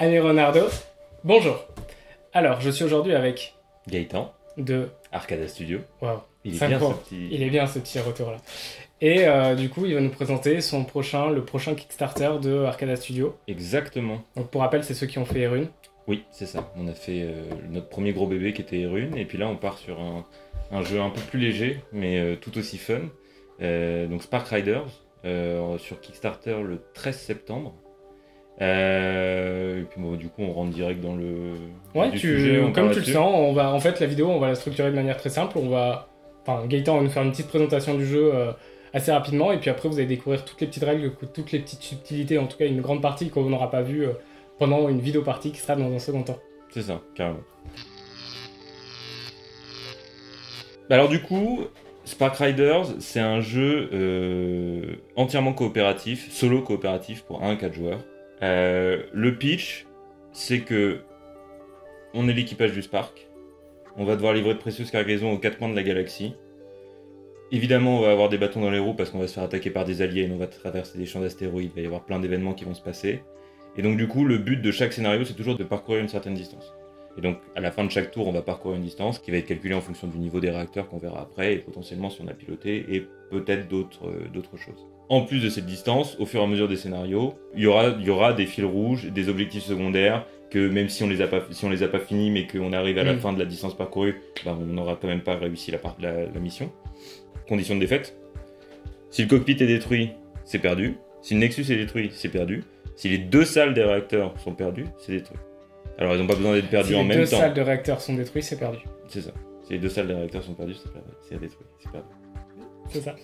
Annie Renardo, bonjour. Alors, je suis aujourd'hui avec Gaëtan, de... Arcada Studio. Waouh, Il est 5 bien points. ce petit... Il est bien ce petit retour-là. Et du coup, il va nous présenter le prochain Kickstarter de Arcada Studio. Exactement. Donc pour rappel, c'est ceux qui ont fait Erune. Oui, c'est ça. On a fait notre premier gros bébé qui était Erune, et puis là on part sur un jeu un peu plus léger, mais tout aussi fun. Donc Spark Riders, sur Kickstarter le 13 septembre. Et puis bon, du coup on rentre direct dans le Ouais, du sujet, comme tu le sens, en fait la vidéo on va la structurer de manière très simple. Gaëtan va nous faire une petite présentation du jeu assez rapidement, et puis après vous allez découvrir toutes les petites règles, toutes les petites subtilités, en tout cas une grande partie qu'on n'aura pas vue pendant une vidéo partie qui sera dans un second temps. C'est ça, carrément. Alors du coup, Spark Riders, c'est un jeu entièrement coopératif, solo coopératif pour 1 à 4 joueurs. Le pitch, c'est que on est l'équipage du Spark. On va devoir livrer de précieuses cargaisons aux 4 coins de la galaxie. Évidemment, on va avoir des bâtons dans les roues parce qu'on va se faire attaquer par des aliens, on va traverser des champs d'astéroïdes, il va y avoir plein d'événements qui vont se passer. Et donc du coup, le but de chaque scénario, c'est toujours de parcourir une certaine distance. Et donc, à la fin de chaque tour, on va parcourir une distance qui va être calculée en fonction du niveau des réacteurs qu'on verra après, et potentiellement si on a piloté, et peut-être d'autres choses. En plus de cette distance, au fur et à mesure des scénarios, il y aura des fils rouges, des objectifs secondaires, que même si on les a pas finis, mais qu'on arrive à la fin de la distance parcourue, on n'aura quand même pas réussi la mission. Condition de défaite. Si le cockpit est détruit, c'est perdu. Si le Nexus est détruit, c'est perdu. Si les 2 salles des réacteurs sont perdues, c'est détruit. Alors ils n'ont pas besoin d'être perdus en même temps. Si les 2 salles de réacteurs sont détruites, c'est perdu. C'est ça. Si les 2 salles des réacteurs sont perdues, c'est détruit. C'est perdu. C'est ça.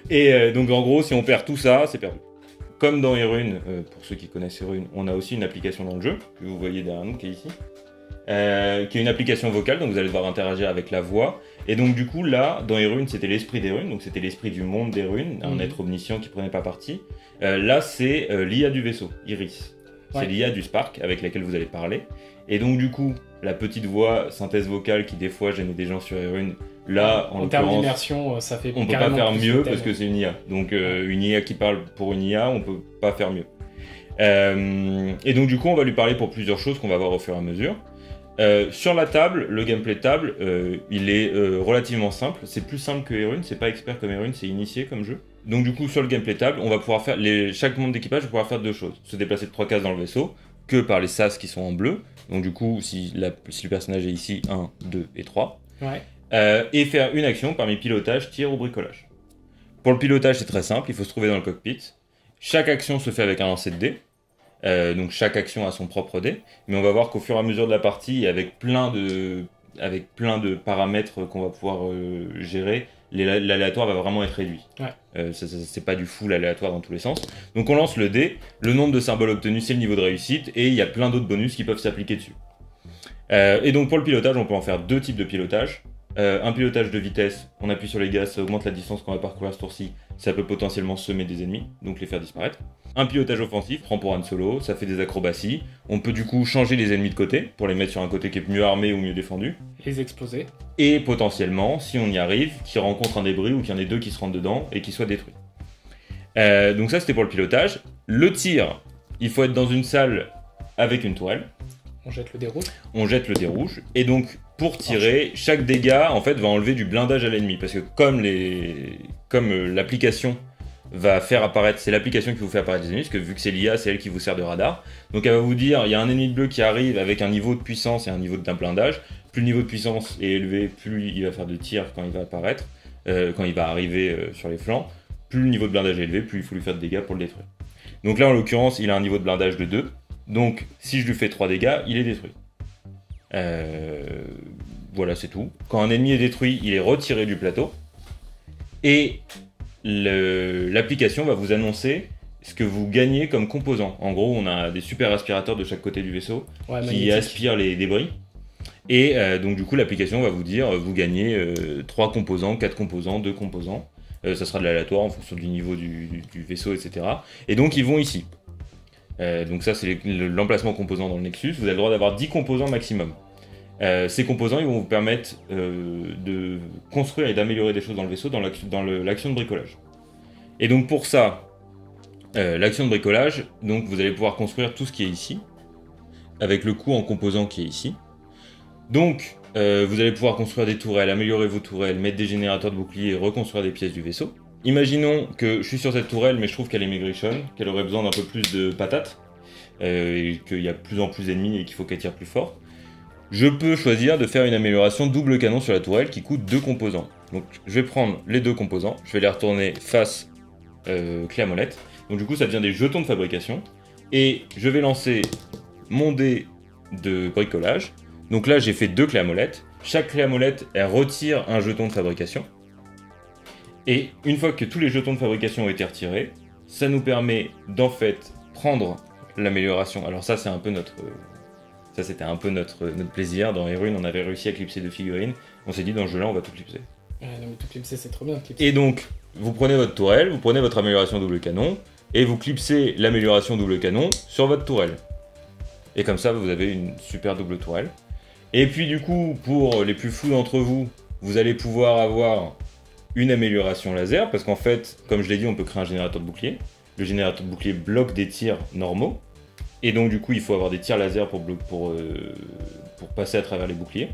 Et donc en gros, si on perd tout ça, c'est perdu. Comme dans Erune, pour ceux qui connaissent Erune, on a aussi une application dans le jeu, que vous voyez derrière nous, qui est ici. Qui est une application vocale, donc vous allez devoir interagir avec la voix. Et donc du coup là, dans Erune, c'était l'esprit d'Erune, donc c'était l'esprit du monde d'Erune, un être omniscient qui prenait pas parti. Là, c'est l'IA du vaisseau, Iris. C'est l'IA du Spark avec laquelle vous allez parler. Et donc du coup, la petite voix synthèse vocale qui des fois gênait des gens sur Erune, là, en termes d'immersion, ça fait on peut pas faire mieux parce que c'est une IA. Donc une IA qui parle pour une IA, on peut pas faire mieux. Et donc du coup, on va lui parler pour plusieurs choses qu'on va voir au fur et à mesure. Sur la table, le gameplay de table, il est relativement simple. C'est plus simple que Erune, c'est pas expert comme Erune, c'est initié comme jeu. Donc du coup, sur le gameplay de table, on va pouvoir faire chaque membre d'équipage va pouvoir faire 2 choses. Se déplacer de 3 cases dans le vaisseau, que par les sas qui sont en bleu. Donc du coup, si le personnage est ici, 1, 2 et 3. Et faire une action parmi pilotage, tir ou bricolage. Pour le pilotage, c'est très simple, il faut se trouver dans le cockpit. Chaque action se fait avec un lancer de dés. Donc chaque action a son propre dé, mais on va voir qu'au fur et à mesure de la partie, avec plein de paramètres qu'on va pouvoir gérer, l'aléatoire va vraiment être réduit. C'est pas du full aléatoire dans tous les sens. Donc on lance le dé, le nombre de symboles obtenus c'est le niveau de réussite, et il y a plein d'autres bonus qui peuvent s'appliquer dessus. Et donc pour le pilotage, on peut en faire 2 types de pilotage. Un pilotage de vitesse, on appuie sur les gaz, ça augmente la distance qu'on va parcourir ce tour-ci, ça peut potentiellement semer des ennemis, donc les faire disparaître. Un pilotage offensif, prend pour Han Solo, ça fait des acrobaties, on peut du coup changer les ennemis de côté, pour les mettre sur un côté qui est mieux armé ou mieux défendu. Les exploser. Et potentiellement, si on y arrive, qu'ils rencontrent un débris ou qu'il y en ait 2 qui se rentrent dedans et qui soient détruits. Donc ça c'était pour le pilotage. Le tir, il faut être dans une salle avec une tourelle. On jette le dé rouge. On jette le dé rouge, et donc pour tirer, chaque dégât en fait va enlever du blindage à l'ennemi, parce que comme l'application va faire apparaître, c'est l'application qui vous fait apparaître les ennemis, parce que vu que c'est l'IA, c'est elle qui vous sert de radar. Donc elle va vous dire, il y a un ennemi bleu qui arrive avec un niveau de puissance et un niveau d'un blindage. Plus le niveau de puissance est élevé, plus il va faire de tir quand il va apparaître, quand il va arriver sur les flancs. Plus le niveau de blindage est élevé, plus il faut lui faire de dégâts pour le détruire. Donc là en l'occurrence, il a un niveau de blindage de 2. Donc, si je lui fais 3 dégâts, il est détruit. Voilà, c'est tout. Quand un ennemi est détruit, il est retiré du plateau. Et l'application va vous annoncer ce que vous gagnez comme composants. En gros, on a des super aspirateurs de chaque côté du vaisseau qui aspirent les débris. Et donc, du coup, l'application va vous dire, vous gagnez 3 composants, 4 composants, 2 composants. Ça sera de l'aléatoire en fonction du niveau du vaisseau, etc. Et donc, ils vont ici. Donc ça c'est l'emplacement composant dans le Nexus, vous avez le droit d'avoir 10 composants maximum. Ces composants ils vont vous permettre de construire et d'améliorer des choses dans le vaisseau dans l'action de bricolage. Et donc pour ça, L'action de bricolage, donc vous allez pouvoir construire tout ce qui est ici, avec le coût en composants qui est ici. Donc, vous allez pouvoir construire des tourelles, améliorer vos tourelles, mettre des générateurs de boucliers et reconstruire des pièces du vaisseau. Imaginons que je suis sur cette tourelle, mais je trouve qu'elle est maigrichonne, qu'elle aurait besoin d'un peu plus de patates, et qu'il y a de plus en plus d'ennemis et qu'il faut qu'elle tire plus fort. Je peux choisir de faire une amélioration double canon sur la tourelle qui coûte 2 composants. Donc je vais prendre les 2 composants, je vais les retourner face clé à molette. Donc du coup ça devient des jetons de fabrication. Et je vais lancer mon dé de bricolage. Donc là j'ai fait 2 clés à molette. Chaque clé à molette elle retire un jeton de fabrication. Et une fois que tous les jetons de fabrication ont été retirés, ça nous permet d'en fait prendre l'amélioration. Alors ça c'est un peu notre... Ça c'était un peu notre plaisir. Dans Hyrule on avait réussi à clipser 2 figurines. On s'est dit dans ce jeu-là on va tout clipser. Ouais, non mais tout clipser c'est trop bien. Clipser. Et donc vous prenez votre tourelle, vous prenez votre amélioration double canon et vous clipsez l'amélioration double canon sur votre tourelle. Et comme ça vous avez une super double tourelle. Et puis du coup pour les plus fous d'entre vous, vous allez pouvoir avoir une amélioration laser parce qu'en fait comme je l'ai dit on peut créer un générateur de bouclier. Le générateur de bouclier bloque des tirs normaux. Et donc du coup il faut avoir des tirs laser pour passer à travers les boucliers.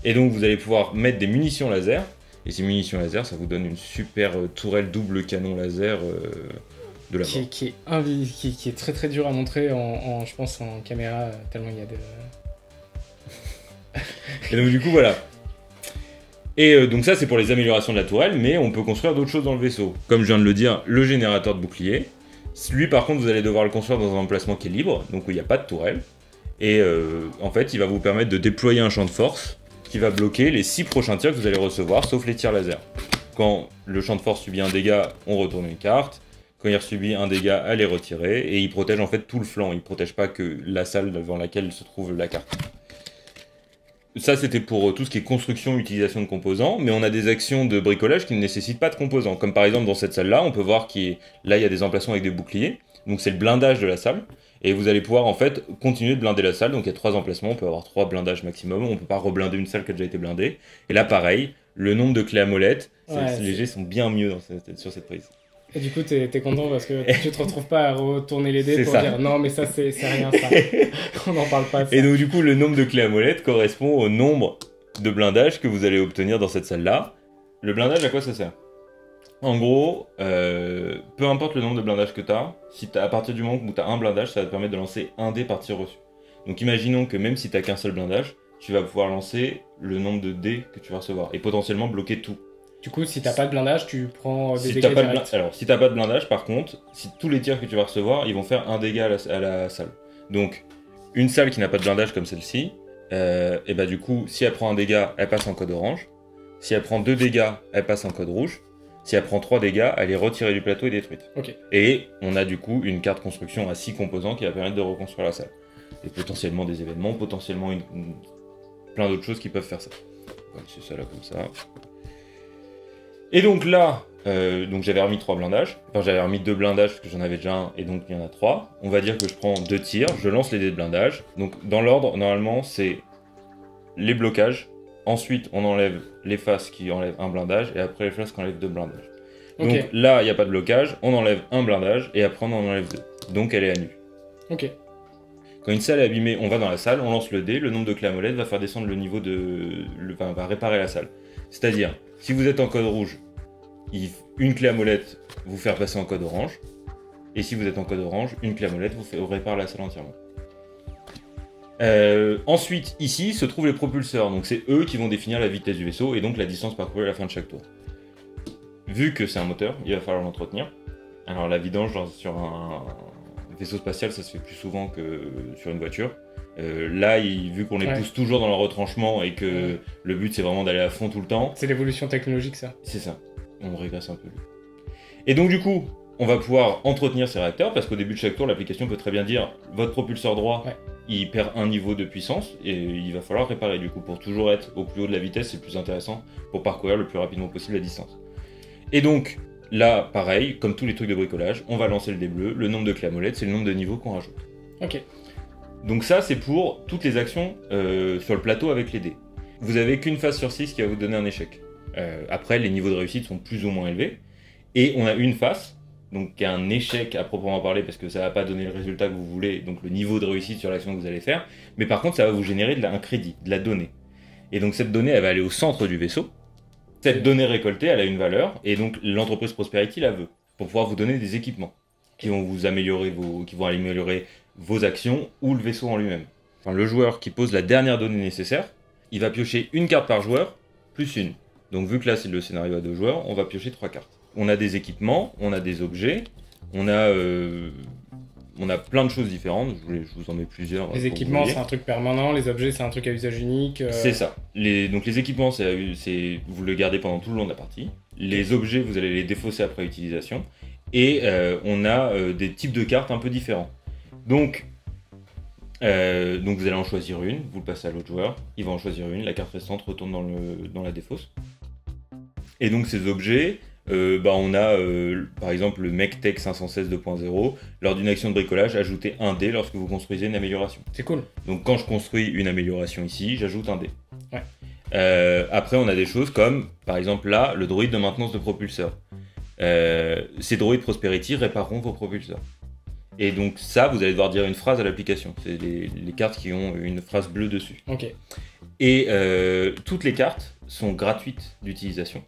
Et donc vous allez pouvoir mettre des munitions laser. Et ces munitions laser ça vous donne une super tourelle double canon laser de la mort. Qui est très très dur à montrer je pense en caméra tellement il y a de... Et donc du coup voilà. Et donc ça c'est pour les améliorations de la tourelle, mais on peut construire d'autres choses dans le vaisseau. Comme je viens de le dire, le générateur de bouclier. Lui par contre vous allez devoir le construire dans un emplacement qui est libre, donc où il n'y a pas de tourelle. Et en fait il va vous permettre de déployer un champ de force qui va bloquer les 6 prochains tirs que vous allez recevoir, sauf les tirs laser. Quand le champ de force subit un dégât, on retourne une carte. Quand il subit un dégât, elle est retirée. Et il protège en fait tout le flanc, il ne protège pas que la salle devant laquelle se trouve la carte. Ça c'était pour tout ce qui est construction, utilisation de composants, mais on a des actions de bricolage qui ne nécessitent pas de composants. Comme par exemple dans cette salle-là, on peut voir là il y a des emplacements avec des boucliers, donc c'est le blindage de la salle, et vous allez pouvoir en fait continuer de blinder la salle, donc il y a 3 emplacements, on peut avoir 3 blindages maximum, on peut pas reblinder une salle qui a déjà été blindée, et là pareil, le nombre de clés à molette, les jets sont bien mieux sur cette prise. Et du coup, t'es content parce que tu te retrouves pas à retourner les dés pour ça. dire non, mais ça, c'est rien, ça. On n'en parle pas. Ça. Et donc, du coup, le nombre de clés à molette correspond au nombre de blindages que vous allez obtenir dans cette salle-là. Le blindage, à quoi ça sert? En gros, peu importe le nombre de blindages que t'as, à partir du moment où t'as un blindage, ça va te permettre de lancer un dé par tir reçu. Donc, imaginons que même si t'as qu'un seul blindage, tu vas pouvoir lancer le nombre de dés que tu vas recevoir et potentiellement bloquer tout. Du coup, si t'as pas de blindage, tu prends des dégâts directs. Alors, si t'as pas de blindage, par contre, si tous les tirs que tu vas recevoir, ils vont faire un dégât à la salle. Donc, une salle qui n'a pas de blindage comme celle-ci, et bah du coup, si elle prend un dégât, elle passe en code orange. Si elle prend 2 dégâts, elle passe en code rouge. Si elle prend 3 dégâts, elle est retirée du plateau et détruite. Okay. Et on a du coup une carte construction à 6 composants qui va permettre de reconstruire la salle. Et potentiellement des événements, potentiellement plein d'autres choses qui peuvent faire ça. On va laisser ça là comme ça. Et donc là, donc j'avais remis 3 blindages. Enfin, j'avais remis 2 blindages parce que j'en avais déjà un et donc il y en a 3. On va dire que je prends 2 tirs, je lance les dés de blindage. Donc dans l'ordre, normalement, c'est les blocages. Ensuite, on enlève les faces qui enlèvent un blindage et après les faces qui enlèvent 2 blindages. Donc okay. Là, il n'y a pas de blocage, on enlève un blindage et après on en enlève 2. Donc elle est à nu. Ok. Quand une salle est abîmée, on va dans la salle, on lance le dé, le nombre de clés à molette va faire descendre le niveau va réparer la salle. C'est-à-dire, si vous êtes en code rouge, une clé à molette vous faire passer en code orange. Et si vous êtes en code orange, une clé à molette vous répare la salle entièrement. Ensuite, ici se trouvent les propulseurs. Donc c'est eux qui vont définir la vitesse du vaisseau et donc la distance parcourue à la fin de chaque tour. Vu que c'est un moteur, il va falloir l'entretenir. Alors la vidange sur un vaisseau spatial, ça se fait plus souvent que sur une voiture. Là, vu qu'on les pousse toujours dans leur retranchement et que le but c'est vraiment d'aller à fond tout le temps. C'est l'évolution technologique, ça. C'est ça. On régresse un peu. Et donc du coup, on va pouvoir entretenir ces réacteurs parce qu'au début de chaque tour, l'application peut très bien dire votre propulseur droit, il perd un niveau de puissance et il va falloir réparer du coup pour toujours être au plus haut de la vitesse, c'est le plus intéressant pour parcourir le plus rapidement possible la distance. Et donc là, pareil, comme tous les trucs de bricolage, on va lancer le dé bleu, le nombre de clés à molette, c'est le nombre de niveaux qu'on rajoute. Ok. Donc ça, c'est pour toutes les actions sur le plateau avec les dés. Vous avez qu'une phase sur 6 qui va vous donner un échec. Après, les niveaux de réussite sont plus ou moins élevés. Et on a une face donc qui est un échec à proprement parler parce que ça va pas donner le résultat que vous voulez, donc le niveau de réussite sur l'action que vous allez faire, mais par contre ça va vous générer un crédit, de la donnée. Et donc cette donnée, elle va aller au centre du vaisseau. Cette donnée récoltée, elle a une valeur, et donc l'entreprise Prosperity la veut, pour pouvoir vous donner des équipements qui vont vous améliorer vos actions ou le vaisseau en lui-même. Enfin, le joueur qui pose la dernière donnée nécessaire, il va piocher une carte par joueur, plus une. Donc vu que là c'est le scénario à 2 joueurs, on va piocher 3 cartes. On a des équipements, on a des objets, on a plein de choses différentes, je vous en mets plusieurs. Les équipements c'est un truc permanent, les objets c'est un truc à usage unique. C'est ça. Donc les équipements, vous le gardez pendant tout le long de la partie. Les objets, vous allez les défausser après utilisation. Et on a des types de cartes un peu différents. Donc vous allez en choisir une, vous le passez à l'autre joueur, il va en choisir une, la carte restante retourne dans la défausse. Et donc ces objets, on a par exemple le MechTech 516 2.0, lors d'une action de bricolage, ajoutez un dé lorsque vous construisez une amélioration. C'est cool. Donc quand je construis une amélioration ici, j'ajoute un dé. Ouais. Après on a des choses comme, par exemple là, le droïde de maintenance de propulseur. Ces droïdes Prosperity répareront vos propulseurs. Et donc ça, vous allez devoir dire une phrase à l'application. C'est les cartes qui ont une phrase bleue dessus. Ok. Et toutes les cartes sont gratuites d'utilisation.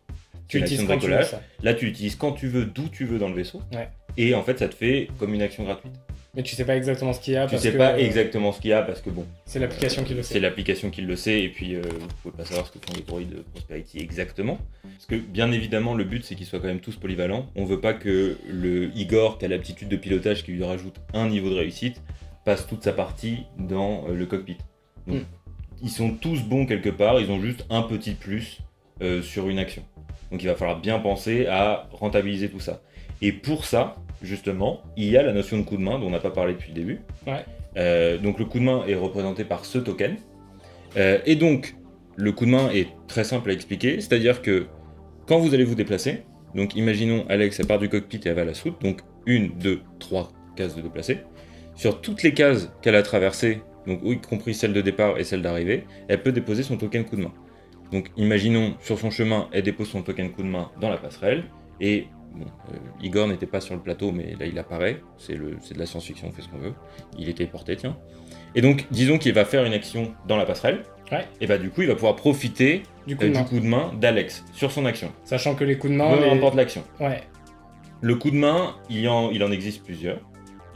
Tu utilises quand tu veux ça. Là, tu l'utilises quand tu veux, d'où tu veux dans le vaisseau. Ouais. Et en fait, ça te fait comme une action gratuite. Mais tu sais pas exactement ce qu'il y a. Tu sais pas exactement ce qu'il y a parce que bon. C'est l'application qui le sait. C'est l'application qui le sait et puis vous pouvez pas savoir ce que font les droïdes de Prosperity exactement. Parce que bien évidemment, le but c'est qu'ils soient quand même tous polyvalents. On veut pas que le Igor qui a l'aptitude de pilotage qui lui rajoute un niveau de réussite passe toute sa partie dans le cockpit. Donc, ils sont tous bons quelque part, ils ont juste un petit plus sur une action. Donc il va falloir bien penser à rentabiliser tout ça. Et pour ça, justement, il y a la notion de coup de main dont on n'a pas parlé depuis le début. Ouais. Donc le coup de main est représenté par ce token. Et donc, le coup de main est très simple à expliquer, c'est-à-dire que quand vous allez vous déplacer, donc imaginons Alex, elle part du cockpit et elle va à la soute, donc 1, 2, 3 cases de déplacer. Sur toutes les cases qu'elle a traversées, donc y compris celle de départ et celle d'arrivée, elle peut déposer son token coup de main. Donc imaginons, sur son chemin, elle dépose son token coup de main dans la passerelle, et bon, Igor n'était pas sur le plateau, mais là il apparaît, c'est de la science-fiction, on fait ce qu'on veut, il était porté, tiens. Et donc, disons qu'il va faire une action dans la passerelle, ouais. Et bah du coup il va pouvoir profiter du coup de main d'Alex sur son action. Sachant que les coups de main... Peu importe l'action. Ouais. Le coup de main, il en existe plusieurs.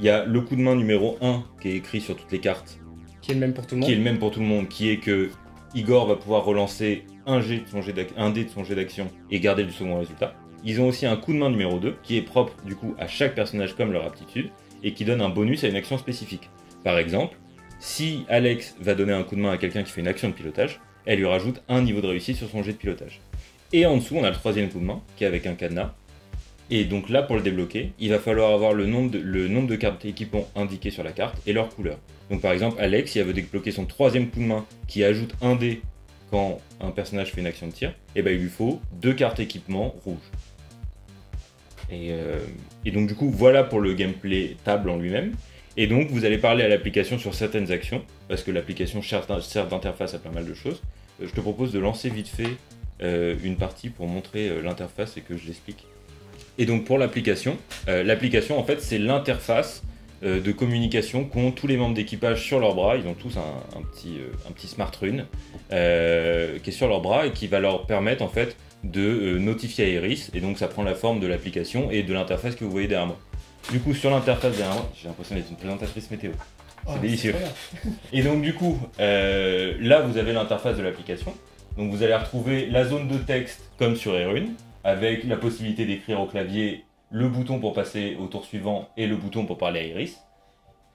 Il y a le coup de main numéro 1 qui est écrit sur toutes les cartes. Qui est le même pour tout le monde. Qui est le même pour tout le monde, qui est que Igor va pouvoir relancer un dé de son jet d'action et garder le second résultat. Ils ont aussi un coup de main numéro 2 qui est propre du coup à chaque personnage comme leur aptitude et qui donne un bonus à une action spécifique. Par exemple, si Alex va donner un coup de main à quelqu'un qui fait une action de pilotage, elle lui rajoute un niveau de réussite sur son jet de pilotage. Et en dessous, on a le troisième coup de main qui est avec un cadenas. Et donc là, pour le débloquer, il va falloir avoir le nombre de cartes équipements indiquées sur la carte et leur couleur. Donc par exemple, Alex, si elle veut débloquer son troisième coup de main qui ajoute un dé quand un personnage fait une action de tir, et ben il lui faut 2 cartes équipement rouges. Et donc du coup, voilà pour le gameplay table en lui-même. Et donc vous allez parler à l'application sur certaines actions, parce que l'application sert d'interface à pas mal de choses. Je te propose de lancer vite fait une partie pour montrer l'interface et que je l'explique. Et donc pour l'application en fait c'est l'interface de communication qu'ont tous les membres d'équipage sur leurs bras. Ils ont tous un petit smart rune qui est sur leurs bras et qui va leur permettre en fait de notifier à Iris. Et donc ça prend la forme de l'application et de l'interface que vous voyez derrière moi. Du coup sur l'interface derrière moi, j'ai l'impression d'être une présentatrice météo. C'est délicieux. Et donc du coup là vous avez l'interface de l'application. Donc vous allez retrouver la zone de texte comme sur Erune, avec la possibilité d'écrire au clavier le bouton pour passer au tour suivant et le bouton pour parler à Iris.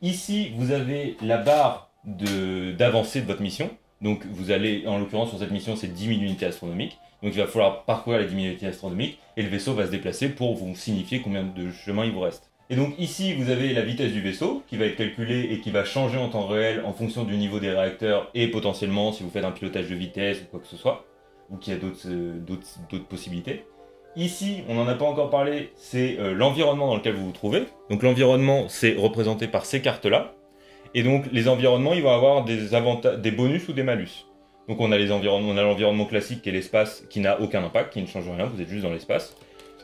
Ici, vous avez la barre d'avancée de votre mission. Donc vous allez, en l'occurrence sur cette mission, c'est 10 000 unités astronomiques. Donc il va falloir parcourir les 10 000 unités astronomiques et le vaisseau va se déplacer pour vous signifier combien de chemin il vous reste. Et donc ici, vous avez la vitesse du vaisseau qui va être calculée et qui va changer en temps réel en fonction du niveau des réacteurs et potentiellement si vous faites un pilotage de vitesse ou quoi que ce soit, ou qu'il y a d'autres possibilités. Ici, on n'en a pas encore parlé, c'est l'environnement dans lequel vous vous trouvez. Donc l'environnement, c'est représenté par ces cartes-là. Et donc les environnements, ils vont avoir des bonus ou des malus. Donc on a l'environnement classique qui est l'espace, qui n'a aucun impact, qui ne change rien, vous êtes juste dans l'espace.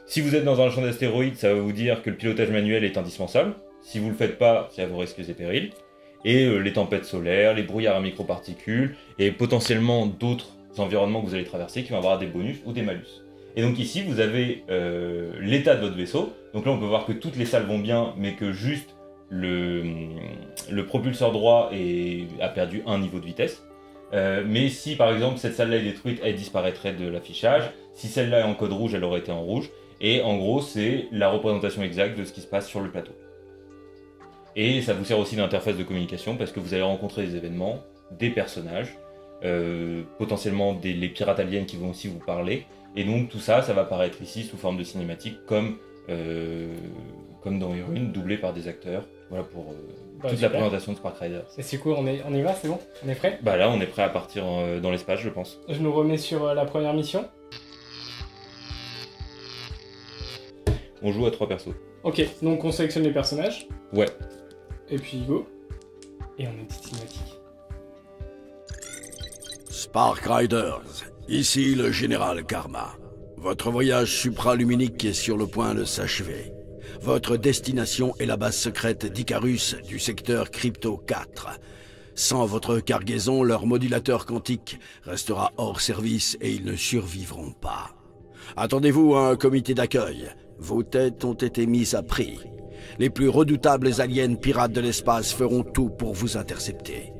Si vous êtes dans un champ d'astéroïdes, ça va vous dire que le pilotage manuel est indispensable. Si vous le faites pas, c'est à vos risques et périls. Et les tempêtes solaires, les brouillards à microparticules, et potentiellement d'autres environnements que vous allez traverser qui vont avoir des bonus ou des malus. Et donc ici, vous avez l'état de votre vaisseau. Donc là, on peut voir que toutes les salles vont bien, mais que juste le propulseur droit a perdu un niveau de vitesse. Mais si par exemple cette salle-là est détruite, elle disparaîtrait de l'affichage. Si celle-là est en code rouge, elle aurait été en rouge. Et en gros, c'est la représentation exacte de ce qui se passe sur le plateau. Et ça vous sert aussi d'interface de communication parce que vous allez rencontrer des événements, des personnages, potentiellement les pirates aliens qui vont aussi vous parler. Et donc tout ça, ça va apparaître ici sous forme de cinématique comme dans Irune, doublé par des acteurs. Voilà pour toute la présentation de Spark Riders. Et c'est cool, on y va, c'est bon? On est prêt? Bah là, on est prêt à partir dans l'espace, je pense. Je nous remets sur la première mission. On joue à 3 persos. Ok, donc on sélectionne les personnages. Ouais. Et puis go. Et on est petite cinématique. Spark Riders, ici le général Karma. Votre voyage supraluminique est sur le point de s'achever. Votre destination est la base secrète d'Icarus du secteur Crypto 4. Sans votre cargaison, leur modulateur quantique restera hors service et ils ne survivront pas. Attendez-vous à un comité d'accueil. Vos têtes ont été mises à prix. Les plus redoutables aliens pirates de l'espace feront tout pour vous intercepter.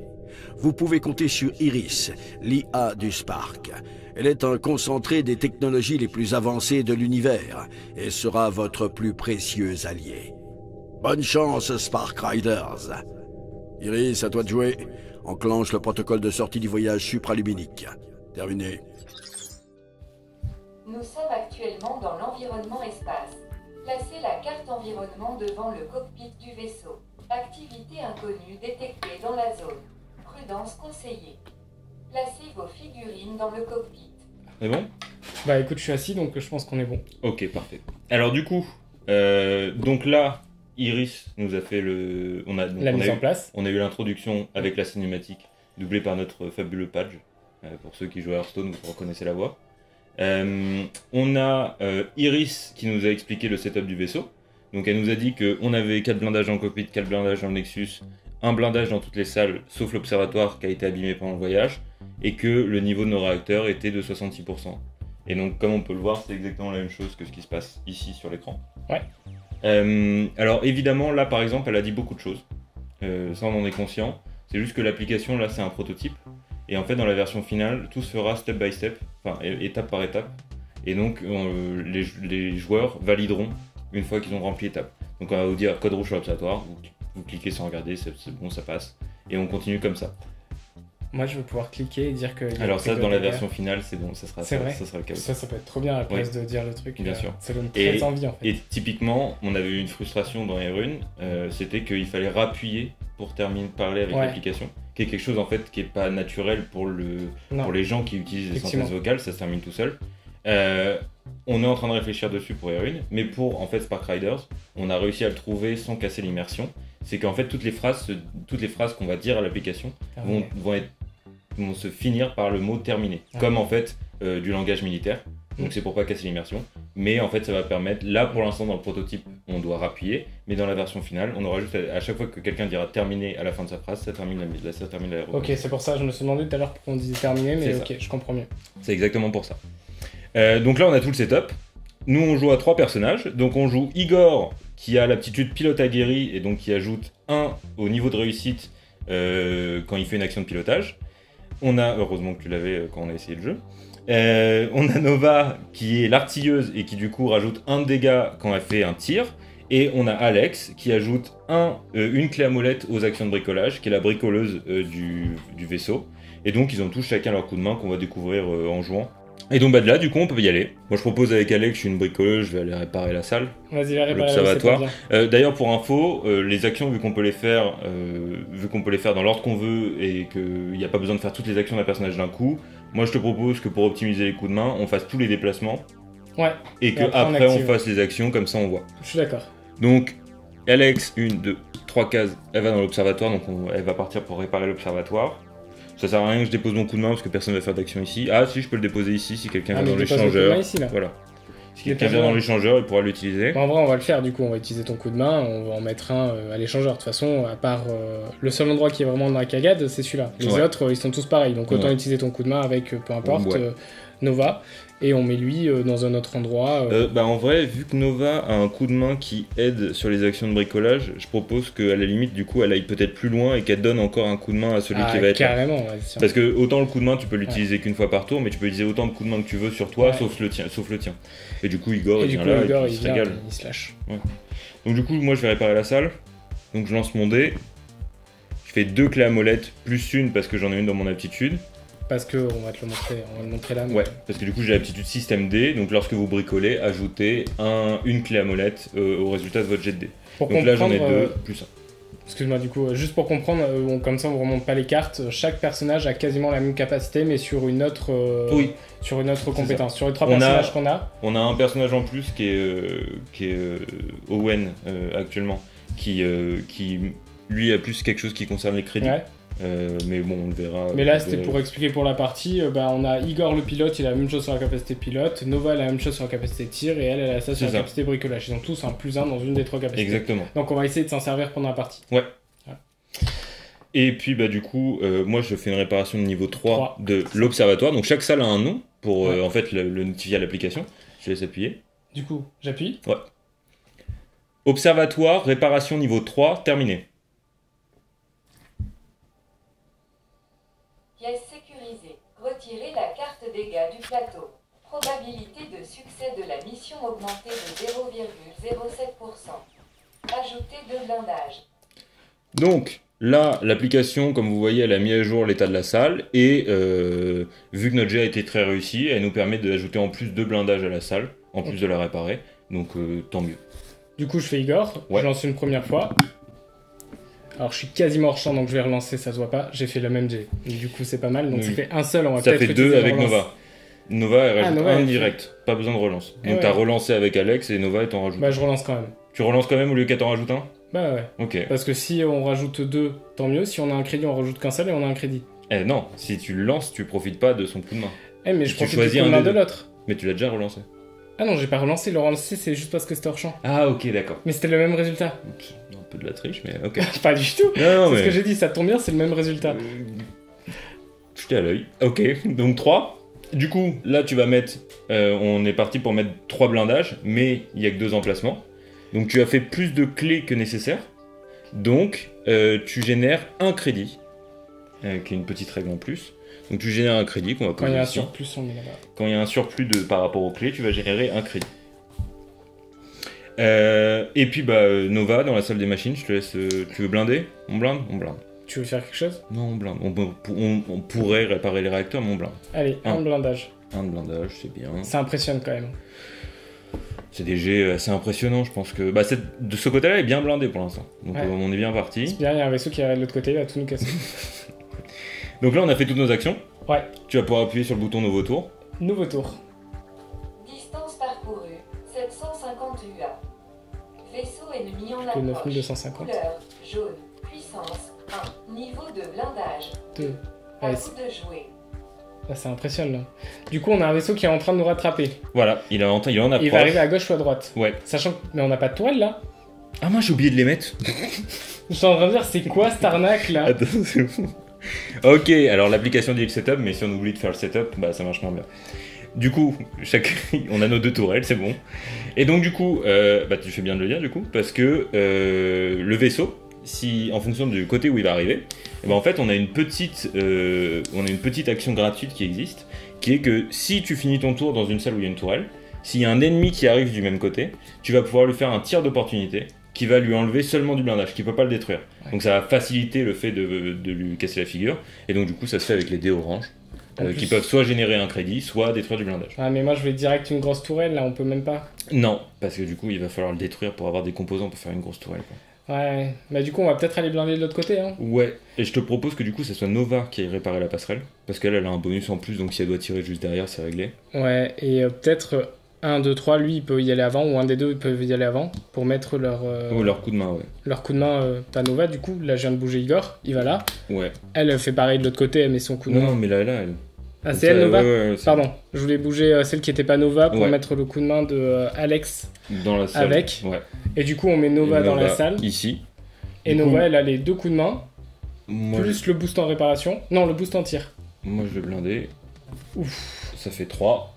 Vous pouvez compter sur Iris, l'IA du Spark. Elle est un concentré des technologies les plus avancées de l'univers et sera votre plus précieux allié. Bonne chance, Spark Riders. Iris, à toi de jouer. Enclenche le protocole de sortie du voyage supraluminique. Terminé. Nous sommes actuellement dans l'environnement espace. Placez la carte environnement devant le cockpit du vaisseau. Activité inconnue détectée dans la zone. Prudence conseillée. Placez vos figurines dans le cockpit. C'est bon? Bah écoute, je suis assis, donc je pense qu'on est bon. Ok, parfait. Alors du coup, donc là, Iris nous a fait la mise en place. On a eu l'introduction avec la cinématique, doublée par notre fabuleux Page. Pour ceux qui jouent à Hearthstone, vous reconnaissez la voix. On a Iris qui nous a expliqué le setup du vaisseau. Donc elle nous a dit qu'on avait 4 blindages en cockpit, 4 blindages dans le Nexus, un blindage dans toutes les salles, sauf l'observatoire qui a été abîmé pendant le voyage, et que le niveau de nos réacteurs était de 66%. Et donc comme on peut le voir, c'est exactement la même chose que ce qui se passe ici sur l'écran. Ouais. Alors évidemment, là par exemple, elle a dit beaucoup de choses. Ça on en est conscient. C'est juste que l'application, là c'est un prototype. Et en fait, dans la version finale, tout se fera step by step, enfin étape par étape. Et donc, les joueurs valideront une fois qu'ils ont rempli l'étape. Donc, on va vous dire code rouge sur l'observatoire, vous cliquez sans regarder, c'est bon, ça passe. Et on continue comme ça. Moi, je vais pouvoir cliquer et dire que. Alors, ça, dans la version finale, c'est bon, ça sera le cas. Ça peut être trop bien à la place de dire le truc. Bien sûr. Ça donne très envie en fait. Et typiquement, on avait eu une frustration dans Irune, c'était qu'il fallait rappuyer pour parler avec l'application. Qui est quelque chose en fait qui est pas naturel pour les gens qui utilisent les synthèses vocales, ça se termine tout seul. On est en train de réfléchir dessus pour Irune, mais pour en fait Spark Riders, on a réussi à le trouver sans casser l'immersion. C'est qu'en fait toutes les phrases qu'on va dire à l'application vont se finir par le mot terminé, comme en fait du langage militaire. Donc c'est pour pas casser l'immersion, mais en fait ça va permettre, là pour l'instant dans le prototype on doit rappuyer, mais dans la version finale on aura juste à chaque fois que quelqu'un dira terminé à la fin de sa phrase, ça termine la Ok, c'est pour ça, je me suis demandé tout à l'heure pourquoi on disait terminé, mais ok, je comprends mieux. C'est exactement pour ça. Donc là on a tout le setup, nous on joue à 3 personnages, donc on joue Igor qui a l'aptitude pilote aguerri et donc qui ajoute 1 au niveau de réussite quand il fait une action de pilotage. On a, heureusement que tu l'avais quand on a essayé le jeu. On a Nova qui est l'artilleuse et qui du coup rajoute 1 dégât quand elle fait un tir. Et on a Alex qui ajoute une clé à molette aux actions de bricolage, qui est la bricoleuse du vaisseau. Et donc ils ont tous chacun leur coup de main qu'on va découvrir en jouant. Et donc de là du coup on peut y aller. Moi je propose avec Alex, je suis une bricoleuse, je vais aller réparer la salle. Vas-y, va réparer l'observatoire. D'ailleurs pour info, les actions vu qu'on peut les faire dans l'ordre qu'on veut et qu'il n'y a pas besoin de faire toutes les actions d'un personnage d'un coup, moi je te propose que pour optimiser les coups de main, on fasse tous les déplacements. Ouais. Et qu'après on fasse les actions, comme ça on voit. Je suis d'accord. Donc Alex, 1, 2, 3 cases, elle va dans l'observatoire, donc elle va partir pour réparer l'observatoire. Ça sert à rien que je dépose mon coup de main parce que personne ne va faire d'action ici. Ah si, je peux le déposer ici si quelqu'un va dans l'échangeur. Voilà. Si quelqu'un vient dans l'échangeur, il pourra l'utiliser. En vrai, on va le faire, du coup, on va utiliser ton coup de main, on va en mettre un à l'échangeur. De toute façon, à part le seul endroit qui est vraiment dans la cagade, c'est celui-là. Les autres, ils sont tous pareils, donc autant utiliser ton coup de main avec, peu importe, Nova. Et on met lui dans un autre endroit. En vrai, vu que Nova a un coup de main qui aide sur les actions de bricolage, je propose qu'à la limite, du coup, elle aille peut-être plus loin et qu'elle donne encore un coup de main à celui qui va être carrément, là. Parce que autant le coup de main, tu peux l'utiliser qu'une fois par tour, mais tu peux utiliser autant de coups de main que tu veux sur toi, sauf le tien. Et du coup, Igor, il vient là, Igor, il se régale. Il se lâche. Ouais. Donc du coup, moi, je vais réparer la salle. Donc je lance mon dé. Je fais 2 clés à molette, plus une parce que j'en ai une dans mon aptitude. Parce que on va le montrer là. Ouais, parce que du coup j'ai l'aptitude système D, donc lorsque vous bricolez, ajoutez une clé à molette au résultat de votre jet de dé. Donc là j'en ai 2, plus 1. Excuse-moi, du coup, juste pour comprendre, comme ça on ne remonte pas les cartes, chaque personnage a quasiment la même capacité, mais sur une autre, sur une autre compétence. Sur les 3 personnages qu'on a. On a un personnage en plus qui est Owen actuellement, qui lui a plus quelque chose qui concerne les crédits. Ouais. Mais bon, on le verra. Mais là, c'était pour expliquer pour la partie. On a Igor le pilote, il a la même chose sur la capacité pilote. Nova a la même chose sur la capacité tir. Et elle a ça sur la capacité bricolage. Ils ont tous un plus 1 dans une des 3 capacités. Exactement. Donc on va essayer de s'en servir pendant la partie. Ouais. Et puis, du coup, moi je fais une réparation de niveau 3 de l'observatoire. Donc chaque salle a un nom pour en fait le notifier à l'application. Je laisse appuyer. Du coup, j'appuie. Ouais. Observatoire, réparation niveau 3, terminé. Pièce sécurisée. Retirez la carte dégâts du plateau. Probabilité de succès de la mission augmentée de 0,07%. Ajoutez 2 blindages. Donc, là, l'application, comme vous voyez, elle a mis à jour l'état de la salle. Et vu que notre jet a été très réussi, elle nous permet d'ajouter en plus 2 blindages à la salle, en plus de la réparer. Donc, tant mieux. Du coup, je fais Igor. Je lance une première fois. Alors je suis quasiment hors champ, donc je vais relancer, ça se voit pas. J'ai fait le même jet. Du coup c'est pas mal, donc ça fait un seul, on va peut-être ça fait 2 avec Nova. Nova elle rajoute un direct, pas besoin de relance. Donc t'as relancé avec Alex et Nova elle t'en rajoute. Bah je relance quand même. Tu relances quand même au lieu qu'elle t'en rajoute un? Bah ouais. Ok. Parce que si on rajoute 2, tant mieux. Si on a un crédit, on rajoute qu'un seul et on a un crédit. Eh non, si tu le lances, tu profites pas de son coup de main. Mais je profite du coup de main de l'autre. Mais tu l'as déjà relancé. Ah non, j'ai pas relancé, le relancer c'est juste parce que c'était hors champ. Ah ok, d'accord. Mais c'était le même résultat. Un peu de la triche, mais ok. Pas du tout. Non, c'est ce que j'ai dit, ça tombe bien, c'est le même résultat. Jeté à l'œil. Ok, donc 3. Du coup, là tu vas mettre... on est parti pour mettre 3 blindages, mais il n'y a que 2 emplacements. Donc tu as fait plus de clés que nécessaire. Donc tu génères un crédit, qui est une petite règle en plus. Donc tu génères un crédit qu'on va poser. Quand il y a un ici. surplus, on est là-bas. Quand il y a un surplus par rapport aux clés, tu vas générer un crédit. Et puis Nova, dans la salle des machines, je te laisse... tu veux blinder? On blinde? On blinde. Tu veux faire quelque chose? Non, on blinde. On pourrait réparer les réacteurs, mais on blinde. Allez, un blindage. Un de blindage, c'est bien. Ça impressionne quand même. C'est des jets assez impressionnants, je pense que... de ce côté-là, il est bien blindé pour l'instant. Donc on est bien parti. C'est bien, il y a un vaisseau qui arrive de l'autre côté, il va tout nous casser. Donc là, on a fait toutes nos actions. Ouais. Tu vas pouvoir appuyer sur le bouton Nouveau Tour. Nouveau tour. Distance parcourue, 750 UA. Vaisseau ennemi en Le approche. 9250. Couleur, jaune. Puissance, 1. Niveau de blindage. 2. À Allez, vous de jouer. là, ça impressionne là. Du coup, on a un vaisseau qui est en train de nous rattraper. Voilà, il est en approche. Il va arriver à gauche ou à droite. Ouais. Sachant que... Mais on n'a pas de toile là. Ah, moi j'ai oublié de les mettre. Je suis en train de dire, c'est quoi cette arnaque là? Attends, c'est fou. Ok, alors l'application dit le setup, mais si on oublie de faire le setup, ça marche moins bien. Du coup, on a nos 2 tourelles, c'est bon. Et donc du coup, tu fais bien de le dire du coup, parce que le vaisseau, en fonction du côté où il va arriver, en fait on a une petite action gratuite qui existe, qui est que si tu finis ton tour dans une salle où il y a une tourelle, s'il y a un ennemi qui arrive du même côté, tu vas pouvoir lui faire un tir d'opportunité qui va lui enlever seulement du blindage, qui peut pas le détruire. Ouais. Donc ça va faciliter le fait de lui casser la figure, et donc du coup ça se fait avec les dés oranges, qui peuvent soit générer un crédit, soit détruire du blindage. Ah mais moi je vais direct une grosse tourelle là, on peut même pas. Non, parce que du coup il va falloir le détruire pour avoir des composants pour faire une grosse tourelle. Quoi. Ouais, bah du coup on va peut-être aller blinder de l'autre côté hein. Ouais, et je te propose que du coup ça soit Nova qui aille réparer la passerelle, parce qu'elle a un bonus en plus, donc si elle doit tirer juste derrière c'est réglé. Ouais, et peut-être... 1, 2, 3, lui il peut y aller avant, ou un des deux ils peuvent y aller avant pour mettre leur coup de main, ouais. Leur coup de main, pas Nova du coup, là je viens de bouger Igor, il va là. Ouais. Elle fait pareil de l'autre côté, elle met son coup de main. Non, mais là, Ah, Donc c'est elle, ça, Nova? ouais, Pardon, je voulais bouger celle qui était pas Nova pour Ouais. mettre le coup de main de Alex. dans la salle. Avec. Ouais. Et du coup, on met Nova Et dans la salle. Ici. Et Du Nova, coup, elle a les 2 coups de main, moi, plus le boost en réparation. Non, le boost en tir. moi, je vais blinder. Ouf. Ça fait 3.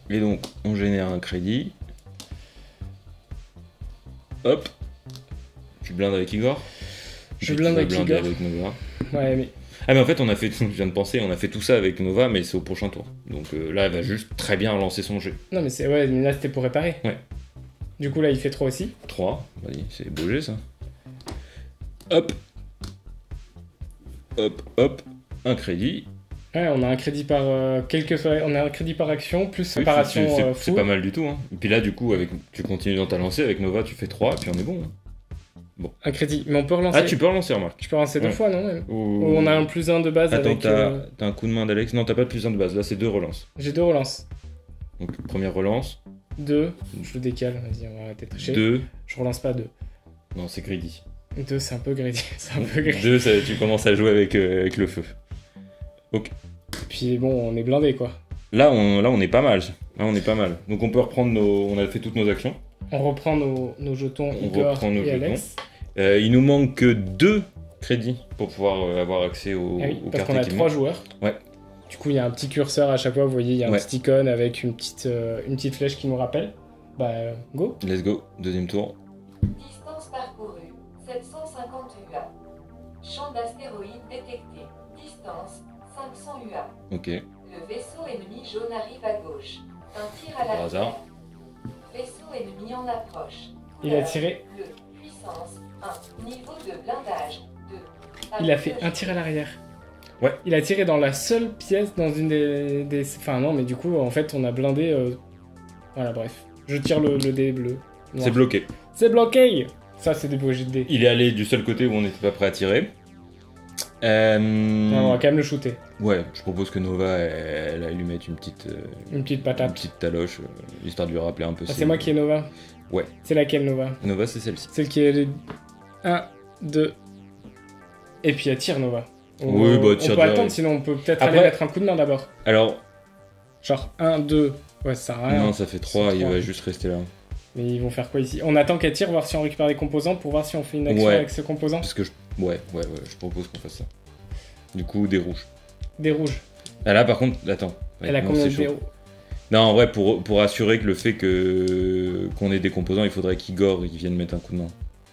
Et donc, on génère un crédit. Hop. Tu blindes avec Igor? Je Et tu blinde vas avec blinder Igor. avec Nova. Ouais, mais Ah mais en fait on a fait, je viens de penser, on a fait tout ça avec Nova mais c'est au prochain tour. Donc là elle va juste très bien lancer son jet. non, mais c'est ouais, mais là c'était pour réparer. Ouais. Du coup, là, il fait 3 aussi. 3, vas-y, c'est beau jet ça. Hop. Hop, hop, un crédit. Ouais, on a un crédit par on a un crédit par action plus Oui, réparation c'est full. pas mal du tout. Hein. Et puis là du coup avec, tu continues dans ta lancée, avec Nova tu fais 3 et puis on est bon. Hein. Un crédit, mais on peut relancer. Ah tu peux relancer remarque. Tu peux relancer 2 Ouais. fois, non même. Ou Ou on a un plus 1 de base Attends, avec. t'as un coup de main d'Alex. Non t'as pas de plus 1 de base, là c'est 2 relances. J'ai 2 relances. Donc première relance, 2, je le décale, vas-y, on va arrêter de tricher. 2. Je relance pas 2. Non c'est greedy. 2, c'est un peu greedy. C'est un peu greedy. 2 tu commences à jouer avec le feu. Puis bon, on est blindé quoi. Là on est pas mal. Là on est pas mal. Donc on peut reprendre nos. On a fait toutes nos actions. On reprend nos jetons On Igor reprend nos et jetons. Alex. Il nous manque que 2 crédits pour pouvoir avoir accès aux Ah oui, aux parce cartes qu'on a équipement. 3 joueurs. Ouais. Du coup, il y a un petit curseur à chaque fois, vous voyez, il y a un Ouais. petit icône avec une petite flèche qui nous rappelle. Bah, go. Let's go, deuxième tour. Distance parcourue, 750 UA. Champ d'astéroïdes détecté. Distance, 500 UA. Ok. Le vaisseau ennemi jaune arrive à gauche. Un tir à Par l'arrière. hasard. Vaisseau ennemi en approche. Il a Couleur tiré. bleu. Puissance 1. Niveau de blindage 2. Il a fait un tir à l'arrière. Ouais. Il a tiré dans la seule pièce, dans une des... Enfin non, mais du coup, en fait, on a blindé... Voilà, bref. Je tire le dé bleu. Noir. C'est bloqué. C'est bloqué. Ça, c'est des beaux jets de dés. Il est allé du seul côté où on n'était pas prêt à tirer. On va quand même le shooter. Ouais, je propose que Nova, elle aille lui mettre une petite Une une patate. petite taloche, histoire de lui rappeler un peu. Ah, c'est moi qui ai Nova. Ouais. C'est laquelle, Nova? Nova, c'est celle-ci. Celle qui est 1, 2... Et puis elle tire, Nova. Oui, bah, on tire peut direct. attendre, sinon on peut peut-être Après- aller mettre un coup de main d'abord. Alors, Genre 1, 2... Ouais, ça sert à rien. non, ça fait 3, C'est il 3. va juste rester là. Mais ils vont faire quoi ici? On attend qu'elle tire, voir si on récupère des composants pour voir si on fait une action Ouais. avec ce composant. Parce que ouais, je propose qu'on fasse ça. Du coup, des rouges. Des rouges. Ah là, par contre, attends. Ouais, Elle a non, combien c'est de chaud. zéros? Non, en vrai, pour assurer que le fait qu'on ait des composants, il faudrait qu'Igor il vienne mettre un coup de main.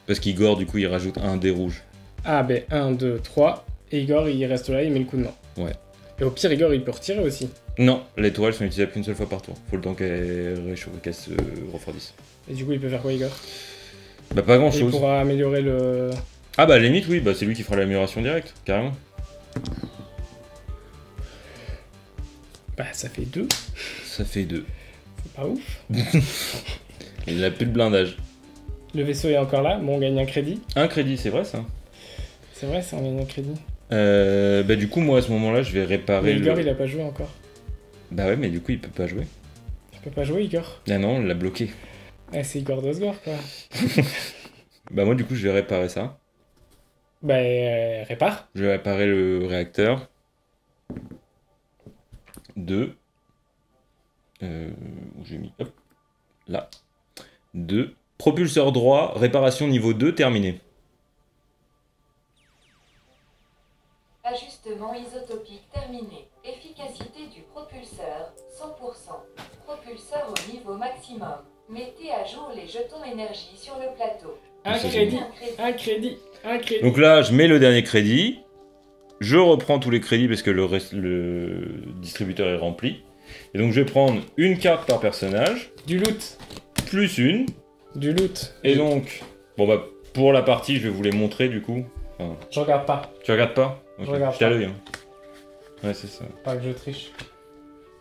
Parce qu'Igor, du coup, il rajoute un dé rouge. Ah ben 1, 2, 3. Et Igor, il reste là, il met le coup de main. Ouais. Et au pire, Igor, il peut retirer aussi. Non, les tourelles sont utilisables qu'une seule fois par tour. Faut le temps qu'elles réchauffent, qu'elles se refroidissent. Et du coup, il peut faire quoi, Igor? Bah, pas grand Il chose. pourra améliorer le... Ah, bah, à la limite, oui, bah, c'est lui qui fera l'amélioration directe, carrément. Bah, ça fait 2. Ça fait 2. C'est pas ouf. Il a plus de blindage. Le vaisseau est encore là. Bon, on gagne un crédit. Un crédit, c'est vrai ça. C'est vrai, ça, on gagne un crédit. Bah, du coup, moi, à ce moment-là, je vais réparer Mais Igor, le. il a pas joué encore. Bah, ouais, mais du coup, il peut pas jouer. Tu peux pas jouer, Igor? Ah non, on l'a bloqué. Ah, c'est Igor d'Osgore, quoi. Bah, moi, du coup, je vais réparer ça. Bah, répare. Je vais réparer le réacteur. 2. Où j'ai mis. Hop. Là. 2. Propulseur droit, réparation niveau 2, terminé. Ajustement isotopique terminé. Efficacité du propulseur, 100%. Propulseur au niveau maximum. Mettez à jour les jetons énergie sur le plateau. Un C'est crédit. Un crédit. Un crédit. Un crédit. Donc là, je mets le dernier crédit. Je reprends tous les crédits parce que le distributeur est rempli. Et donc, je vais prendre une carte par personnage, Du loot. plus une. Du loot. Et donc, bon bah, pour la partie, je vais vous les montrer du coup. Enfin, Je regarde pas. tu regardes pas? Ok. Je regarde J'étais à pas. l'œil, hein. Ouais, c'est ça. Pas que je triche.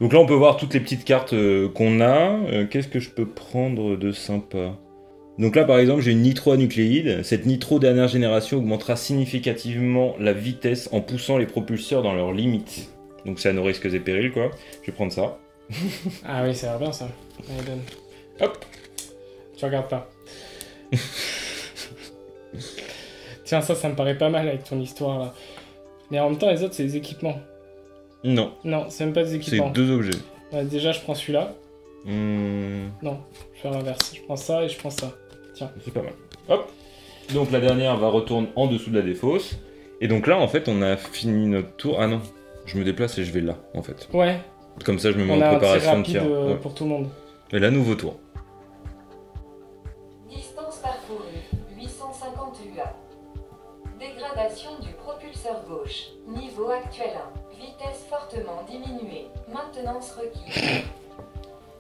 Donc là, on peut voir toutes les petites cartes qu'on a. Qu'est-ce que je peux prendre de sympa? Donc là, par exemple, j'ai une nitronucléide. Cette nitro dernière génération augmentera significativement la vitesse en poussant les propulseurs dans leurs limites. Donc c'est à nos risques et périls, quoi. Je vais prendre ça. Ah oui, ça a l'air bien, ça. Allez, donne. Hop. Tu regardes pas. Tiens, ça me paraît pas mal avec ton histoire, là. Mais en même temps, les autres, c'est des équipements. Non, Non, c'est même pas des c'est équipements. 2 objets. Ouais, déjà, je prends celui-là. Hmm, Non, je vais faire l'inverse. Je prends ça et je prends ça. c'est pas mal. Hop. Donc la dernière va retourner en dessous de la défausse. Et donc là, en fait, on a fini notre tour. Ah non, je me déplace et je vais là, en fait. Ouais, Comme ça, je me mets on a en un tir préparation de rapide tir. Ouais. pour tout le monde. Et là, nouveau tour. Distance parcourue, 850 UA. Dégradation du propulseur gauche. Niveau actuel 1. Vitesse fortement diminuée. Maintenance requise.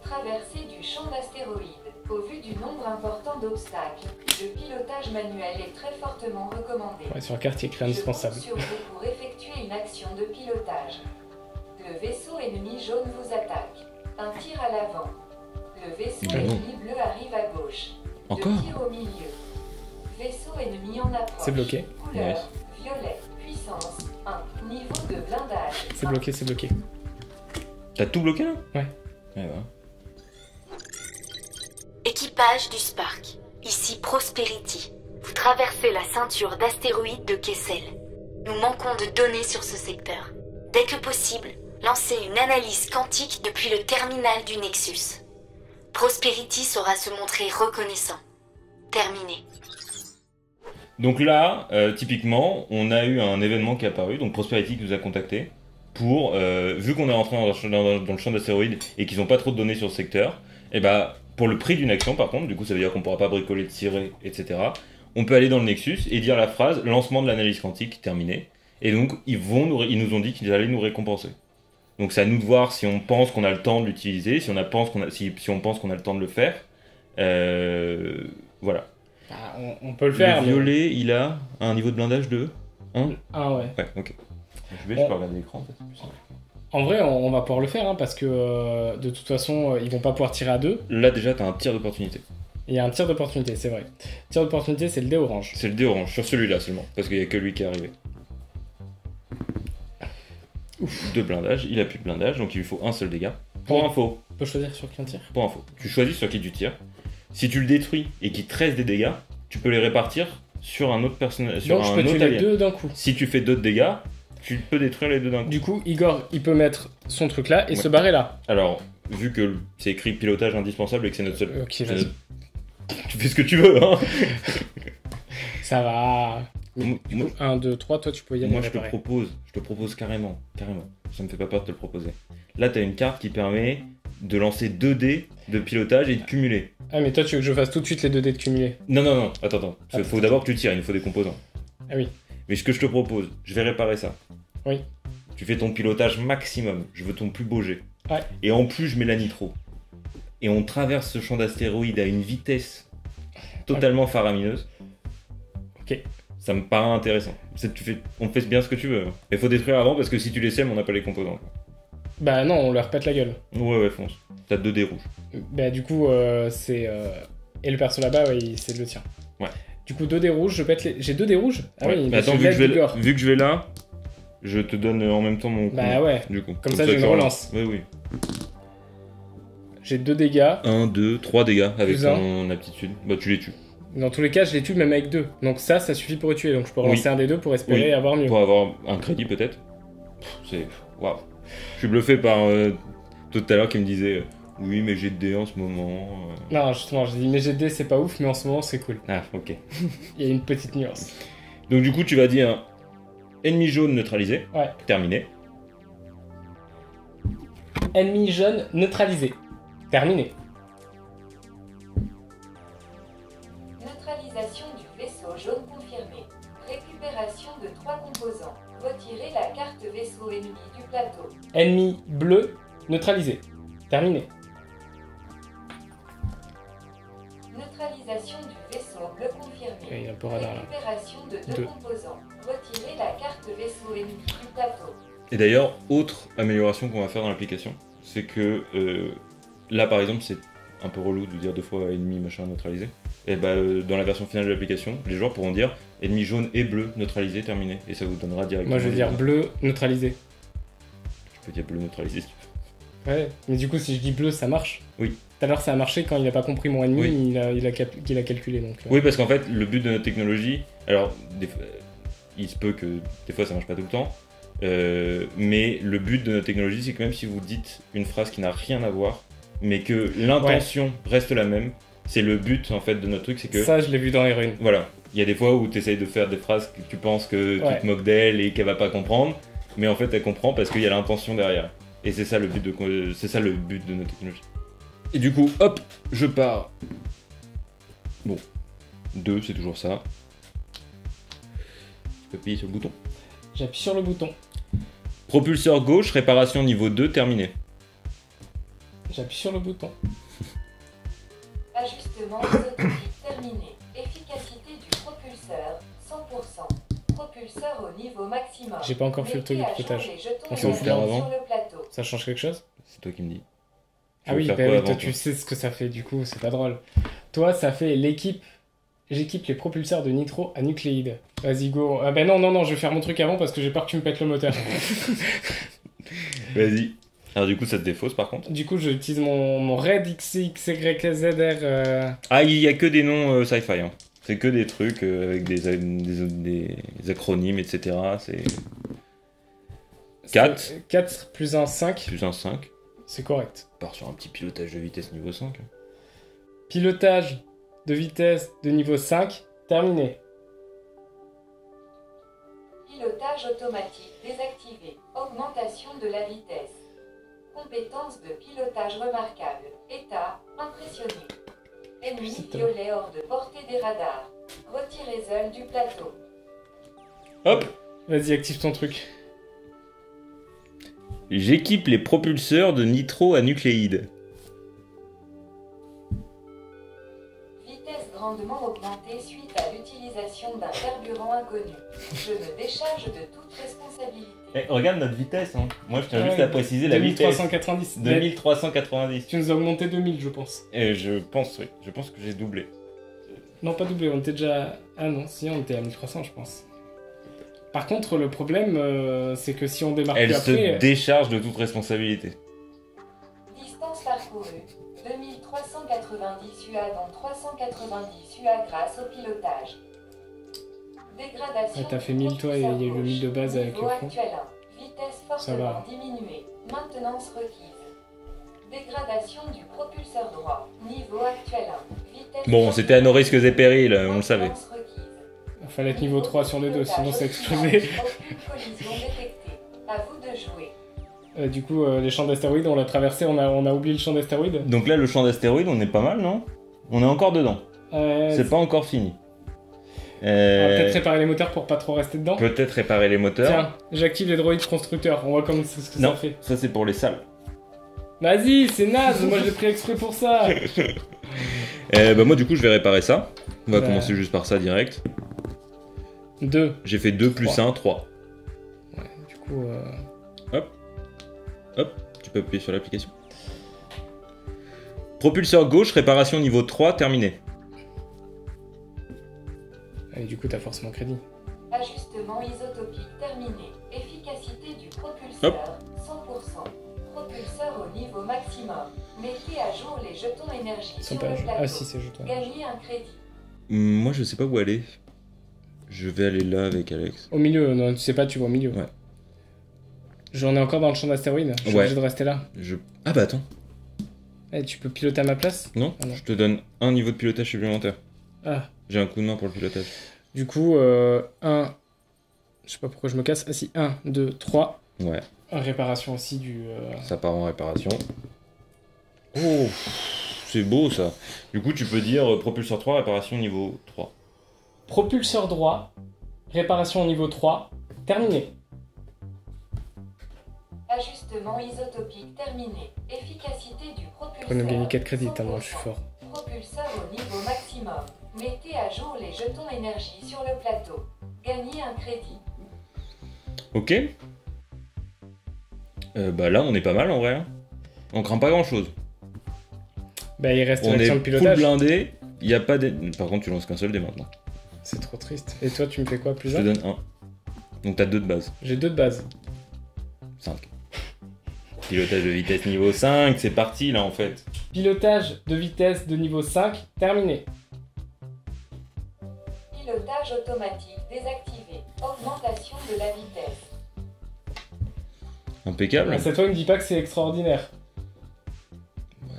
Traversée du champ d'astéroïdes. Au vu du nombre important d'obstacles, le pilotage manuel est très fortement recommandé. Ouais, sur la carte, il y a écrit indispensable. Je compte sur vous pour effectuer une action de pilotage. Le vaisseau ennemi jaune vous attaque. Un tir à l'avant. Le vaisseau Ah non. ennemi bleu arrive à gauche. Encore? Le tir au milieu. Vaisseau ennemi en approche. C'est bloqué. Couleur, Nice. violet, puissance 1. Niveau de blindage. C'est 1. bloqué, c'est bloqué. T'as tout bloqué là? Ouais. Ouais, bah. Équipage du Spark. Ici Prosperity. Vous traversez la ceinture d'astéroïdes de Kessel. Nous manquons de données sur ce secteur. Dès que possible, lancez une analyse quantique depuis le terminal du Nexus. Prosperity saura se montrer reconnaissant. Terminé. Donc là, typiquement, on a eu un événement qui est apparu, donc Prosperity qui nous a contacté pour, vu qu'on est rentré dans le champ d'astéroïdes et qu'ils n'ont pas trop de données sur le secteur, et bah pour le prix d'une action par contre, du coup ça veut dire qu'on pourra pas bricoler, tirer, etc. On peut aller dans le Nexus et dire la phrase lancement de l'analyse quantique terminé. Et donc ils nous ont dit qu'ils allaient nous récompenser. Donc c'est à nous de voir si on pense qu'on a le temps de l'utiliser, si on pense qu'on a le temps de le faire. Voilà. Ah, on peut le faire. Le violet, il a un niveau de blindage de 1. Ah ouais. Ouais, ok. Je peux regarder l'écran en fait. C'est plus simple. En vrai, on va pouvoir le faire hein, parce que de toute façon, ils vont pas pouvoir tirer à deux. Là déjà, t'as un tir d'opportunité. Il y a un tir d'opportunité, c'est vrai. Tir d'opportunité, c'est le dé orange. C'est le dé orange, sur celui-là seulement, parce qu'il y a que lui qui est arrivé. Ouf. De blindage, il a plus de blindage, donc il lui faut un seul dégât. Pour info, On peut choisir sur qui on tire. pour info, tu choisis sur qui tu tires. Si tu le détruis et qu'il te reste des dégâts, tu peux les répartir sur un autre personnage, sur Donc je un peux tuer autre les allié. deux d'un coup. Si tu fais d'autres dégâts, tu peux détruire les deux d'un coup. Du coup, Igor, il peut mettre son truc là et Ouais. se barrer là. Alors, vu que c'est écrit pilotage indispensable et que c'est notre seul... Ok, c'est vas-y. notre- Tu fais ce que tu veux, hein. Ça va. Moi- Du coup, 1, 2, 3, toi tu peux y aller Moi, je te réparer. propose carrément. Ça me fait pas peur de te le proposer. Là, t'as une carte qui permet de lancer 2 dés de pilotage et de cumuler. Ah, mais toi tu veux que je fasse tout de suite les 2 dés de cumulé. Non, attends. Il Attends. faut d'abord que tu tires, il nous faut des composants. Ah oui. Mais ce que je te propose, je vais réparer ça. Oui. Tu fais ton pilotage maximum, je veux ton plus beau jet. Ouais. Et en plus, je mets la nitro. Et on traverse ce champ d'astéroïdes à une vitesse totalement faramineuse. Ok. Ça me paraît intéressant. On fait bien ce que tu veux. Mais faut détruire avant parce que si tu les sèmes, on n'a pas les composants. Bah non, on leur pète la gueule. Ouais, fonce. T'as 2 dés rouges. Bah du coup, c'est... Et le perso là-bas, ouais, c'est le tien. Ouais. Du coup, 2 dés rouges, je pète les... J'ai 2 dés rouges. Ah Ouais. oui, Mais parce attends, que l'aide d'Igor. vu que je vais là, je te donne en même temps mon coup. Bah ouais. Du coup. Comme ça, j'ai une tu relance. Oui. J'ai 2 dégâts. 1, 2, 3 dégâts avec Plus un. ton aptitude. Bah tu les tues. Dans tous les cas, je les tue même avec 2. Donc ça suffit pour les tuer. Donc je peux Oui. relancer un des deux pour espérer Oui. avoir mieux. Pour avoir un crédit peut-être. C'est... Waouh. Je suis bluffé par tout à l'heure qui me disait oui mais j'ai de dés en ce moment. Non, justement, j'ai dit mais GD c'est pas ouf, mais en ce moment c'est cool. Ah ok. Il y a une petite nuance. Donc du coup tu vas dire ennemi jaune neutralisé. Ouais. Terminé. Ennemi jaune neutralisé. Terminé. Neutralisation du vaisseau jaune confirmée. Récupération de 3 composants. Retirez la carte vaisseau ennemi du plateau. Ennemi bleu neutralisé. Terminé. Neutralisation du vaisseau bleu confirmée. Et il y a un peu radar là. Récupération de 2 Deux. composants. Retirez la carte vaisseau ennemi du plateau. Et d'ailleurs, autre amélioration qu'on va faire dans l'application, c'est que là par exemple c'est un peu relou de dire 2 fois ennemi machin neutralisé. Et bah dans la version finale de l'application, les joueurs pourront dire ennemi jaune et bleu neutralisé terminé. Et ça vous donnera directement. Moi je vais dire bleu neutralisé. Tu peux dire bleu neutralisé si tu veux. Ouais, mais du coup si je dis bleu ça marche. Oui. Tout à l'heure ça a marché quand il a pas compris mon ennemi, Oui. il a calculé donc. Oui, parce qu'en fait, le but de notre technologie, alors, il se peut que des fois ça marche pas tout le temps, Mais le but de notre technologie, c'est que même si vous dites une phrase qui n'a rien à voir, mais que l'intention reste la même, c'est le but en fait de notre truc, c'est que... Ça, je l'ai vu dans Heroine. Voilà, il y a des fois où tu essayes de faire des phrases que tu penses que tu te moques d'elle et qu'elle va pas comprendre, mais en fait elle comprend parce qu'il y a l'intention derrière. Et c'est ça le but de notre technologie. Et du coup, hop, je pars. Bon, 2, c'est toujours ça. Tu peux appuyer sur le bouton. J'appuie sur le bouton. Propulseur gauche, réparation niveau 2, terminé. J'appuie sur le bouton. Ajustement isotopique terminé. Efficacité du propulseur 100%. Propulseur au niveau maximum. J'ai pas encore fait le truc du pilotage. On s'en fout avant. sur le plateau. Ça change quelque chose? C'est toi qui me dis. Ah oui, toi tu sais ce que ça fait, du coup, c'est pas drôle. Toi, ça fait j'équipe les propulseurs de nitro à nucléide. Vas-y, go. Ah ben non, je vais faire mon truc avant parce que j'ai peur que tu me pètes le moteur. Vas-y. Alors du coup, ça te défausse par contre. Du coup, j'utilise mon Red XYZR. Ah, il y a que des noms sci-fi. Hein. C'est que des trucs avec des acronymes, etc. C'est 4. 4 plus 1, 5. Plus 1, 5. C'est correct. On part sur un petit pilotage de vitesse niveau 5. Pilotage de vitesse de niveau 5, terminé. Pilotage automatique désactivé. Augmentation de la vitesse. Compétence de pilotage remarquable. État impressionné. Ennemi violet hors de portée des radars. Retirez Zeul du plateau. Hop. Vas-y, active ton truc. J'équipe les propulseurs de nitro à nucléide. Vitesse grandement augmentée suite à l'utilisation d'un carburant inconnu. Je me décharge de toute responsabilité. Regarde notre vitesse. Hein. Moi, je tiens juste à préciser la vitesse. 2390. 2390. Tu nous as augmenté 2000, je pense. Et je pense, oui. Je pense que j'ai doublé. Non, pas doublé, on était déjà... Ah non, si, on était à 1300, je pense. Par contre, le problème, c'est que si on démarre Elle plus après... se décharge de toute responsabilité. Distance parcourue, 2390 UA dont 390 UA grâce au pilotage. Dégradation. Ouais, t'as fait 1000 toi et il y a eu le 1000 de base avec le fond. Actuel 1. Vitesse fortement diminuée. Maintenance requise. Dégradation du propulseur droit. Niveau actuel 1. Vitesse Bon, c'était à nos risques et périls, on le savait. Il fallait être niveau 3 sur les deux, sinon ça explosait. Aucune collision détectée. À vous de jouer. Du coup, les champs d'astéroïdes, on l'a traversé, on a oublié le champ d'astéroïdes. Donc là, le champ d'astéroïdes, on est pas mal, non? On est encore dedans. C'est pas encore fini. On va peut-être réparer les moteurs pour pas trop rester dedans. Peut-être réparer les moteurs. Tiens, j'active les droïdes constructeurs, on voit comment ce que non, ça fait. Ça c'est pour les salles. Vas-y, c'est naze, moi je l'ai pris exprès pour ça. Bah moi du coup je vais réparer ça. On va commencer juste par ça direct. 2. J'ai fait 2 plus 1, 3. Ouais, du coup... Hop, tu peux appuyer sur l'application. Propulseur gauche, réparation niveau 3, terminé. Et du coup t'as forcément crédit. Ajustement isotopique terminé. Efficacité du propulseur 100%. Propulseur au niveau maximum. Mettez à jour les jetons énergie sur le plateau. Ah si, c'est jetons. Gagnez un crédit. Moi je sais pas où aller. Je vais aller là avec Alex. Au milieu, non, tu sais pas, tu vois au milieu. Ouais. J'en ai encore dans le champ d'astéroïdes. Je suis obligé de rester là. Ah bah attends. Eh, tu peux piloter à ma place? Non, je te donne un niveau de pilotage supplémentaire. Ah. J'ai un coup de main pour le pilotage. Du coup, 1... Je sais pas pourquoi je me casse. Ah si, 1, 2, 3. Ouais. Réparation aussi du... Ça part en réparation. Oh, c'est beau ça. Du coup, tu peux dire propulseur 3, réparation niveau 3. Propulseur droit, réparation niveau 3, terminé. Ajustement isotopique terminé. Efficacité du propulseur. On a gagné 4 crédits, tellement je suis fort. Propulseur au niveau maximum. Mettez à jour les jetons énergie sur le plateau. Gagnez un crédit. Ok. Bah là, on est pas mal en vrai. Hein. On craint pas grand chose. Bah il reste on l'action de est pilotage. full blindé. Y a pas de... Par contre, tu lances qu'un seul dé maintenant. C'est trop triste. Et toi, tu me fais quoi? Plus 1? Je te donne 1. Donc t'as 2 de base. J'ai 2 de base. 5. Pilotage de vitesse niveau 5, c'est parti là en fait. Pilotage de vitesse de niveau 5, terminé. Pilotage automatique désactivé. Augmentation de la vitesse. Impeccable. Cette fois, il me dit pas que c'est extraordinaire.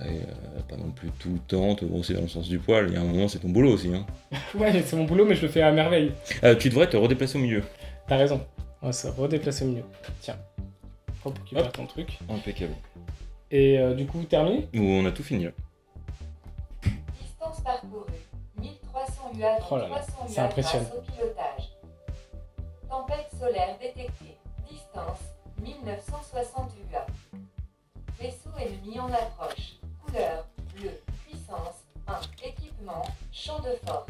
Ouais, pas non plus tout le temps te brosser dans le sens du poil. Il y a un moment, c'est ton boulot aussi. Hein. Ouais, c'est mon boulot, mais je le fais à merveille. Tu devrais te redéplacer au milieu. T'as raison. On va se redéplacer au milieu. Tiens. Hop, récupère ton truc. Impeccable. Et du coup, terminé? Nous, on a tout fini là. Distance parcourue, 1300 UA, Oh là là, 300 UA ça impressionne. grâce au pilotage. Tempête solaire détectée. Distance, 1960 UA. Vaisseau ennemi en approche. Couleur, bleu. Puissance, 1. Équipement, champ de force.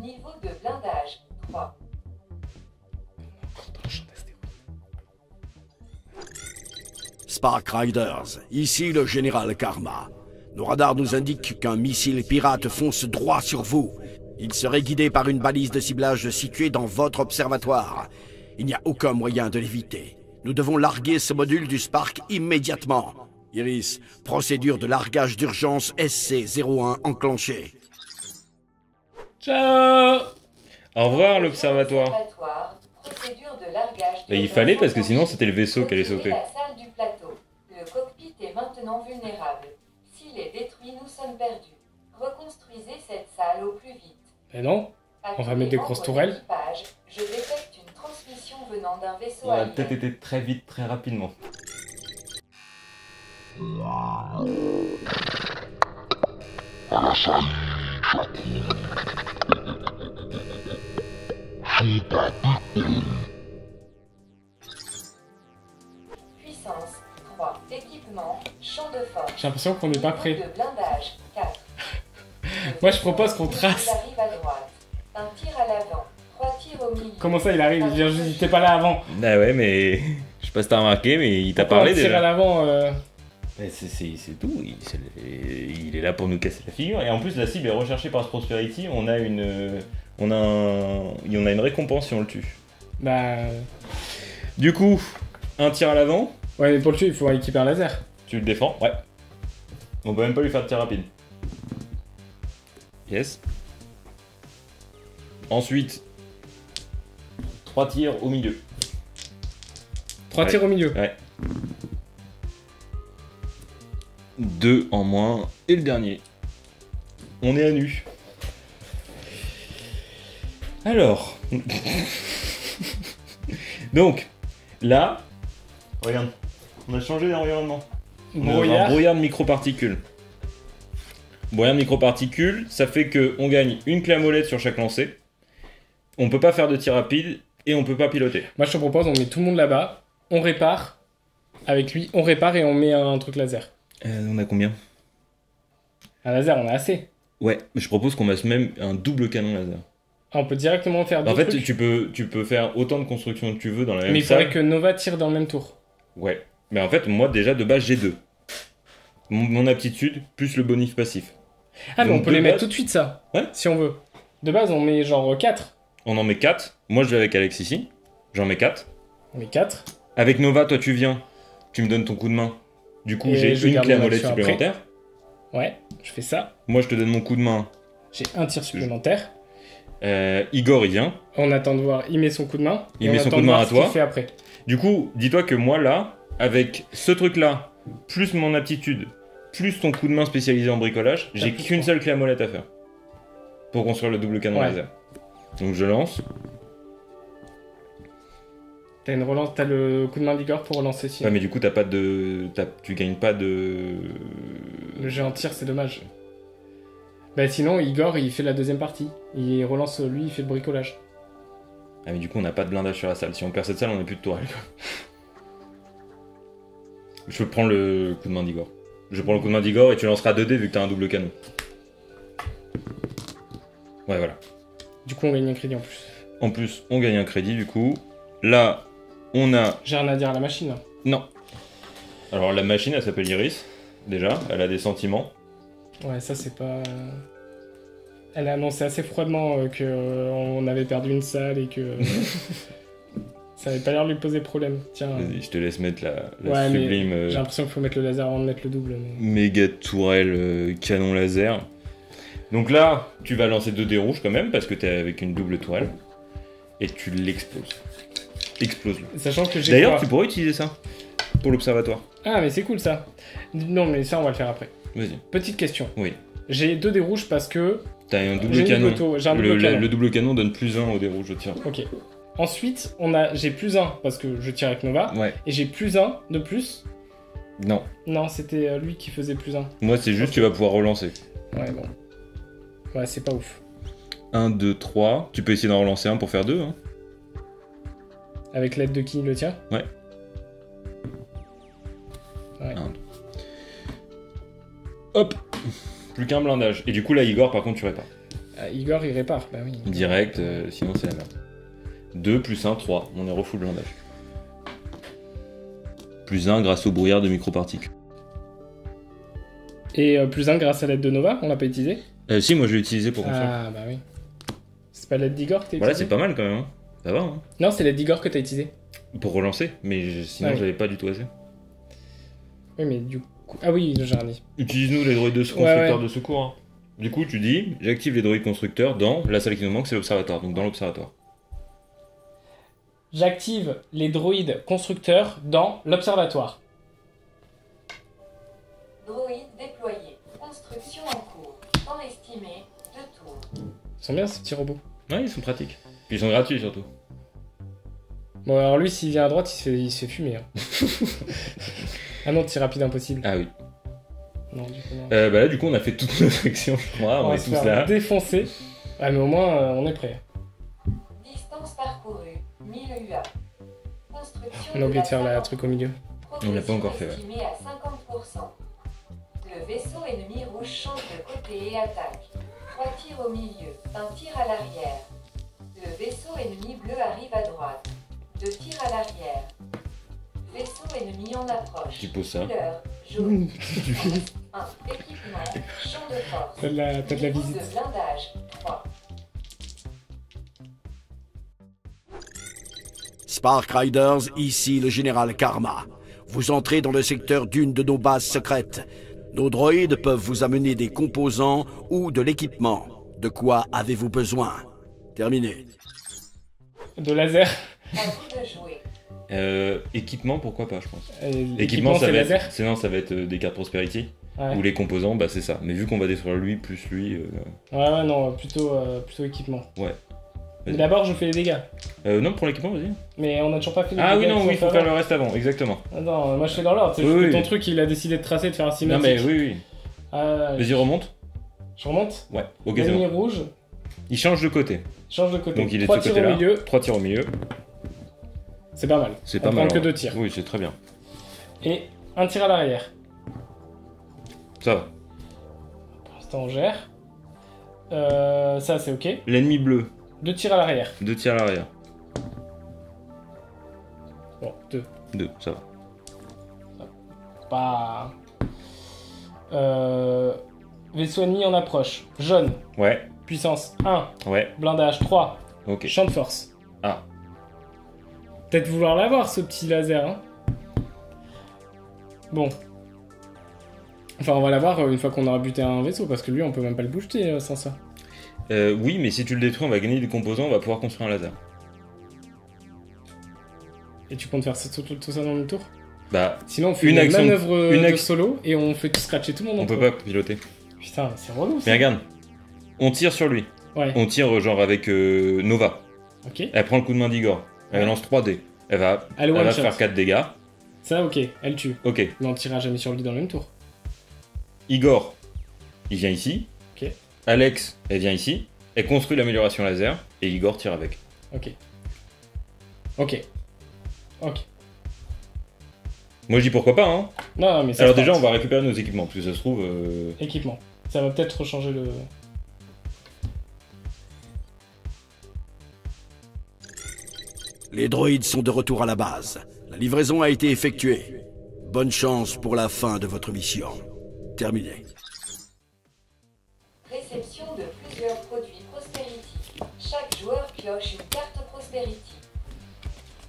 Niveau de blindage, 3. Spark Riders, ici le général Karma. Nos radars nous indiquent qu'un missile pirate fonce droit sur vous. Il serait guidé par une balise de ciblage située dans votre observatoire. Il n'y a aucun moyen de l'éviter. Nous devons larguer ce module du Spark immédiatement. Iris, procédure de largage d'urgence SC-01 enclenchée. Ciao! Au revoir l'observatoire. Procédure de largage. Et il fallait parce que sinon c'était le vaisseau qui allait sauter. La salle du plateau. Le cockpit est maintenant vulnérable. S'il est détruit, nous sommes perdus. Reconstruisez cette salle au plus vite. Mais non, on va mettre des grosses tourelles. Je détecte une transmission venant d'un vaisseau On a alien. peut-être été très vite, très rapidement. Puissance 3. Équipement, champ de force. J'ai l'impression qu'on n'est pas prêt. De blindage 4. Moi, je propose qu'on trace. Il arrive à droite. Un tir à l'avant. 3 tirs au milieu. Comment ça, il arrive? Il vient juste, il était pas là avant. Ah ouais, mais je sais pas si t'as remarqué, mais il t'a parlé Un tir à déjà. l'avant. Mais c'est tout, il est là pour nous casser la figure. Et en plus, la cible est recherchée par Prosperity. On a une récompense si on le tue. Bah. Du coup, un tir à l'avant, Ouais, mais pour le tuer, il faut équiper un laser. tu le défends. Ouais. On peut même pas lui faire de tir rapide. Yes. Ensuite, 3 tirs au milieu. 3 Ouais. tirs au milieu. Ouais. 2 en moins. Et le dernier. On est à nu. Alors. Donc, là, regarde, on a changé d'environnement. On a un Brouillard. brouillard de microparticules. Brouillard de microparticules, ça fait qu'on gagne une clé à molette sur chaque lancer. On peut pas faire de tir rapide et on peut pas piloter. Moi, je te propose, on met tout le monde là-bas, on répare. Avec lui, on répare et on met un truc laser. On a combien? Un laser, on a assez. Ouais, je propose qu'on mette même un double canon laser. Ah, on peut directement faire deux En fait, trucs. tu peux faire autant de constructions que tu veux dans la même Mais il salle. faudrait que Nova tire dans le même tour. Ouais. Mais en fait, moi, déjà, de base, j'ai 2. Mon aptitude, plus le bonus passif. Ah, mais Donc, on peut de les mettre base- tout de suite, ça. Ouais. Si on veut. De base, on met genre 4. On en met 4. Moi, je vais avec Alex ici. J'en mets 4. On met 4. Avec Nova, toi, tu viens. Tu me donnes ton coup de main. Du coup, Et j'ai je une garde clé à mon molette action après. supplémentaire. Ouais, je fais ça. Moi, je te donne mon coup de main. J'ai un tir supplémentaire. Igor, il vient. On attend de voir, il met son coup de main. Il et met on son attend coup de main voir à ce toi. qu'il fait après. Du coup, dis-toi que moi, là, avec ce truc-là, plus mon aptitude, plus ton coup de main spécialisé en bricolage, j'ai plus qu'une trois. seule clé à molette à faire. Pour construire le double canon Ouais. laser. Donc, je lance. T'as une relance, t'as le coup de main d'Igor pour relancer si. Ouais, mais du coup, tu gagnes pas de. Le jeu en tir, c'est dommage. Bah sinon, Igor, il fait la deuxième partie. Il relance, lui, il fait le bricolage. Ah, mais du coup, on n'a pas de blindage sur la salle. Si on perd cette salle, on n'a plus de tourelle. Je prends le coup de main d'Igor. Je prends le coup de main d'Igor et tu lanceras 2 dés vu que t'as un double canon. Ouais, voilà. Du coup, on gagne un crédit en plus. En plus, on gagne un crédit du coup. Là, on a. J'ai rien à dire à la machine. Hein. Non. Alors, la machine, elle s'appelle Iris. Déjà, elle a des sentiments. Ouais, ça, c'est pas. Elle a annoncé assez froidement qu'on avait perdu une salle et que. Ça avait pas l'air de lui poser problème. Tiens. Vas-y, je te laisse mettre la Ouais, mais sublime j'ai l'impression qu'il faut mettre le laser avant de mettre le double. Mais... méga tourelle canon laser. Donc là, tu vas lancer 2 dés rouges quand même, parce que t'es avec une double tourelle. Et tu l'exploses. Explose-le. Sachant que j'ai D'ailleurs, quoi tu pourrais utiliser ça. pour l'observatoire. Ah, mais c'est cool ça. Non, mais ça, on va le faire après. Vas-y. Petite question. Oui. J'ai 2 dés rouges parce que. T'as un double J'ai une canon. moto, j'ai un double canon. Le double canon donne +1 au dé rouge, je tire. Ok. Ensuite, j'ai +1 parce que je tire avec Nova. Ouais. Et j'ai +1 de plus. Non. Non, c'était lui qui faisait +1. Moi, c'est juste que tu vas pouvoir relancer. Ouais, bon. Ouais, c'est pas ouf. 1, 2, 3. Tu peux essayer d'en relancer un pour faire 2. Hein. Avec l'aide de qui le tien? Ouais. Ouais. Hop. Plus qu'un blindage. Et du coup, là, Igor, par contre, tu répares. Ah, Igor, il répare, bah oui. Direct, sinon c'est la merde. 2 plus 1, 3. On est refout le blindage. Plus 1 grâce au brouillard de microparticules. Et +1 grâce à l'aide de Nova, on l'a pas utilisé? Si, moi je l'ai utilisé pour construire. Ah, bah oui. C'est pas l'aide d'Igor que t'as Voilà, utilisé? c'est pas mal quand même. Hein. Ça va, hein. Non, c'est l'aide d'Igor que t'as utilisé. Pour relancer, mais sinon Ouais. j'avais pas du tout assez. Oui, mais du coup. Ah oui, le jardin. Utilise-nous les droïdes de constructeurs ouais. de secours. Hein. Du coup, tu dis, j'active les droïdes constructeurs dans la salle qui nous manque, c'est l'observatoire. Donc dans l'observatoire. J'active les droïdes constructeurs dans l'observatoire. Droïde déployé. Construction en cours. Temps estimé 2 tours. Ils sont bien ces petits robots. Ouais, ils sont pratiques. Puis ils sont gratuits surtout. Bon, alors lui, s'il vient à droite, il se fait fumer. Hein. Ah non, tir rapide impossible. Ah oui. Non, du coup, non. Bah là, du coup, on a fait toute notre action, je crois. On va est se tous faire là. défoncer. Ah, mais au moins, on est prêt. Distance parcourue 1000 UA. Construction On a oublié de faire la la truc au milieu. On l'a pas encore fait, ouais. Estimé à 50%. Le vaisseau ennemi rouge change de côté et attaque. 3 tirs au milieu, un tir à l'arrière. Le vaisseau ennemi bleu arrive à droite. 2 tirs à l'arrière. Vaisseau ennemi en approche. Tu poses ça. Couleur jaune. 1. Équipement. Champ de force. T'as de la Niveau visite. de blindage 3. Spark Riders, ici le général Karma. Vous entrez dans le secteur d'une de nos bases secrètes. Nos droïdes peuvent vous amener des composants ou de l'équipement. De quoi avez-vous besoin? Terminé. De laser. À vous de jouer. Équipement, pourquoi pas, je pense. Équipement, ça c'est va laser. être... Sinon, ça va être des cartes Prosperity. Ouais. Ou les composants, bah c'est ça. Mais vu qu'on va détruire lui, plus lui... Ouais, non, plutôt équipement. Ouais. Mais Vas-y. d'abord, je fais les dégâts. Non, pour l'équipement, vas-y. Mais on a toujours pas fait les Ah dégâts. oui, non, qu'il oui, faut faire faire le avant. reste avant, exactement. Attends, moi je fais dans l'ordre. C'est Oui, juste que oui. ton truc, il a décidé de tracer, de faire un Non, cinématique. mais oui, oui. Ah, Vas-y, remonte. je remonte. Ouais, ok, c'est L'ennemi bon. rouge, Il change de côté. change de côté. Donc il est 3 de ce tirs au côté-là. milieu, 3 tirs au milieu. c'est pas mal. C'est On pas prend mal. que hein. 2 tirs. Oui, c'est très bien. Et un tir à l'arrière. Ça va. Pour l'instant, on gère. Ça, c'est ok. L'ennemi bleu, 2 tirs à l'arrière. 2 tirs à l'arrière. Bon, 2. 2, ça va. Pas. Vaisseau ennemi en approche. Jaune. Ouais, Puissance 1. ouais, Blindage 3. ok. Champ de force. Ah. Peut-être vouloir l'avoir, ce petit laser, hein. Bon. Enfin, on va l'avoir une fois qu'on aura buté un vaisseau, parce que lui, on peut même pas le booster sans ça. Oui, mais si tu le détruis, on va gagner des composants, on va pouvoir construire un laser. Et tu comptes faire tout ça dans le tour? Bah, Sinon, on fait Une une, action- manœuvre une de action- solo et on fait tout scratcher tout le monde. on entre peut eux. pas piloter. Putain, c'est relou ça. Mais regarde, on tire sur lui. Ouais, On tire genre avec Nova. ok. Elle prend le coup de main d'Igor. Elle Ouais. lance 3D. Elle va, Elle elle one va shot. faire 4 dégâts. Ça, ok, elle tue. Ok. Mais on tirera jamais sur lui dans le même tour. Igor, il vient ici. Ok. Alex, elle vient ici. Elle construit l'amélioration laser. Et Igor tire avec. Ok. Ok. Ok. Moi je dis pourquoi pas, hein. Non, mais ça Alors se déjà, on tente. va récupérer nos équipements. Parce que ça se trouve. Équipement. Ça va peut-être changer le... Les droïdes sont de retour à la base. La livraison a été effectuée. Bonne chance pour la fin de votre mission. Terminé. Réception de plusieurs produits Prosperity. Chaque joueur pioche une carte Prosperity.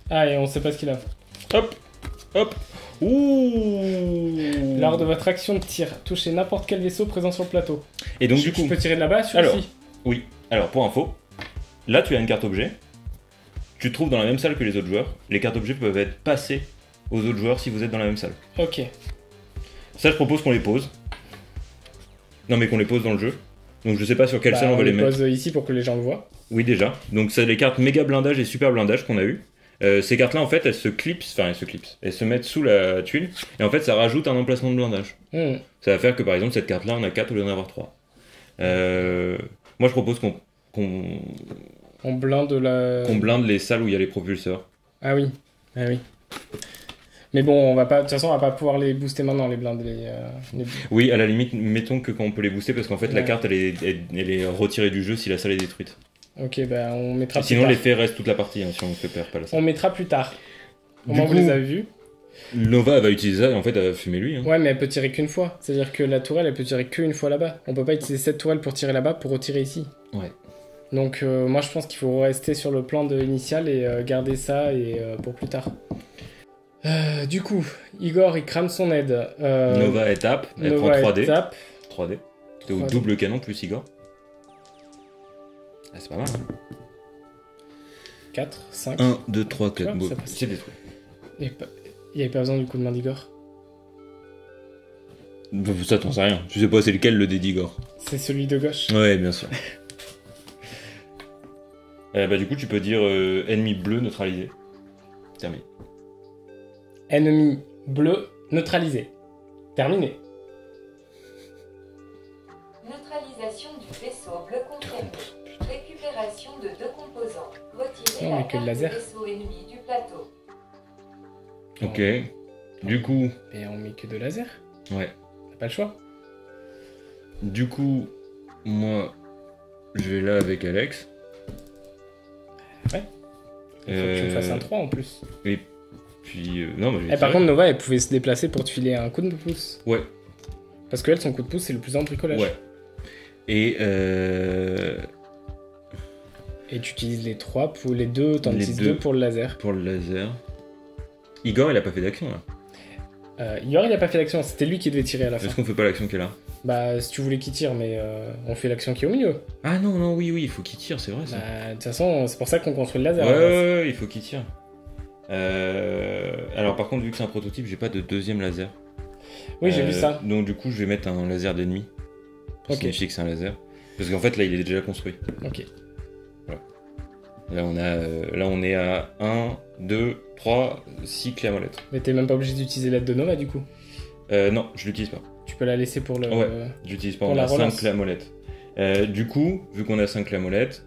Ah, et on sait pas ce qu'il a. Hop, hop. Ouh. Lors de votre action de tir, touchez n'importe quel vaisseau présent sur le plateau. Et donc je, du coup, je peux tirer de là-bas, Alors. celui-ci. oui. Alors pour info, là tu as une carte objet. Tu te trouves dans la même salle que les autres joueurs. Les cartes objets peuvent être passées aux autres joueurs si vous êtes dans la même salle. Ok. Ça, je propose qu'on les pose. Non, mais qu'on les pose dans le jeu. Donc je sais pas sur quelle salle on va les mettre. On les pose ici pour que les gens le voient. Oui, déjà. Donc c'est les cartes méga blindage et super blindage qu'on a eu. Ces cartes-là, en fait, elles se elles se mettent sous la tuile. Et en fait, ça rajoute un emplacement de blindage. Ça va faire que, par exemple, cette carte-là, on a 4 au lieu d'en avoir 3. Moi, je propose qu'on blinde qu'on blinde les salles où il y a les propulseurs. Ah oui. Mais bon, de toute façon, on va pas pouvoir les booster maintenant, les blindes. Oui, à la limite, mettons que quand on peut les booster, parce qu'en fait, la carte, elle est retirée du jeu si la salle est détruite. Ok, bah on mettra plus sinon, tard. l'effet reste toute la partie, hein, si on ne fait perdre pas la salle. On mettra plus tard. Au Du moins, coup, vous les avez vus. Nova va utiliser ça et en fait, elle va fumer lui. Hein. Ouais, mais elle peut tirer qu'une fois. C'est-à-dire que la tourelle, elle peut tirer qu'une fois là-bas. On peut pas utiliser cette tourelle pour tirer là-bas pour retirer ici. Ouais. Donc, moi, je pense qu'il faut rester sur le plan initial et garder ça pour plus tard. Du coup, Igor, il crame son aide. Nova, elle tape. Elle Nova, prend 3D. elle tape. 3D. T'es au double canon plus Igor. Ah, c'est pas mal. 4, 5. 1, 2, 3, 4. Bon, c'est détruit. Il n'y avait pas besoin du coup de main d'Igor. Ça, t'en sais rien. Tu sais pas c'est lequel le dé d'Igor. C'est celui de gauche. Ouais, bien sûr. Du coup, tu peux dire ennemi bleu neutralisé. Terminé. Ennemi bleu neutralisé. Terminé. Neutralisation du vaisseau bleu confirmé. Récupération de 2 composants. Retirer Non, la mais que le carte laser. vaisseau ennemi du plateau. Ok. Du coup. Et on met que de laser. Ouais. T'as pas le choix. Du coup, moi, je vais là avec Alex. Ouais. Il faut que tu me fasses un 3 en plus. Et puis. Non, mais Par contre, Nova, elle pouvait se déplacer pour te filer un coup de pouce. Ouais. Parce que elle, son coup de pouce, c'est le plus en bricolage. Ouais. Et tu utilises les 3 pour les 2, t'en utilises 2 pour le laser. Pour le laser. Igor, il a pas fait d'action là. Igor, il a pas fait l'action, c'était lui qui devait tirer à la fin. Est-ce qu'on fait pas l'action qui est là? Bah, si tu voulais qu'il tire, mais on fait l'action qui est au milieu. Ah non, oui, il faut qu'il tire, c'est vrai ça. Bah, de toute façon, c'est pour ça qu'on construit le laser. Ouais, il faut qu'il tire. Alors par contre, vu que c'est un prototype, j'ai pas de deuxième laser. Oui, j'ai vu ça. Donc du coup, je vais mettre un laser d'ennemi. Pour signifier que c'est un laser. Parce qu'en fait, là, il est déjà construit. Ok. Voilà. Là, on est à 1, 2, 3, 6 clés à molette. Mais t'es même pas obligé d'utiliser l'aide de Nova, du coup. Non, je l'utilise pas. Tu peux la laisser pour le... Ouais, j'utilise pas, on a 5 clés à molette. Du coup, vu qu'on a 5 clés à molette,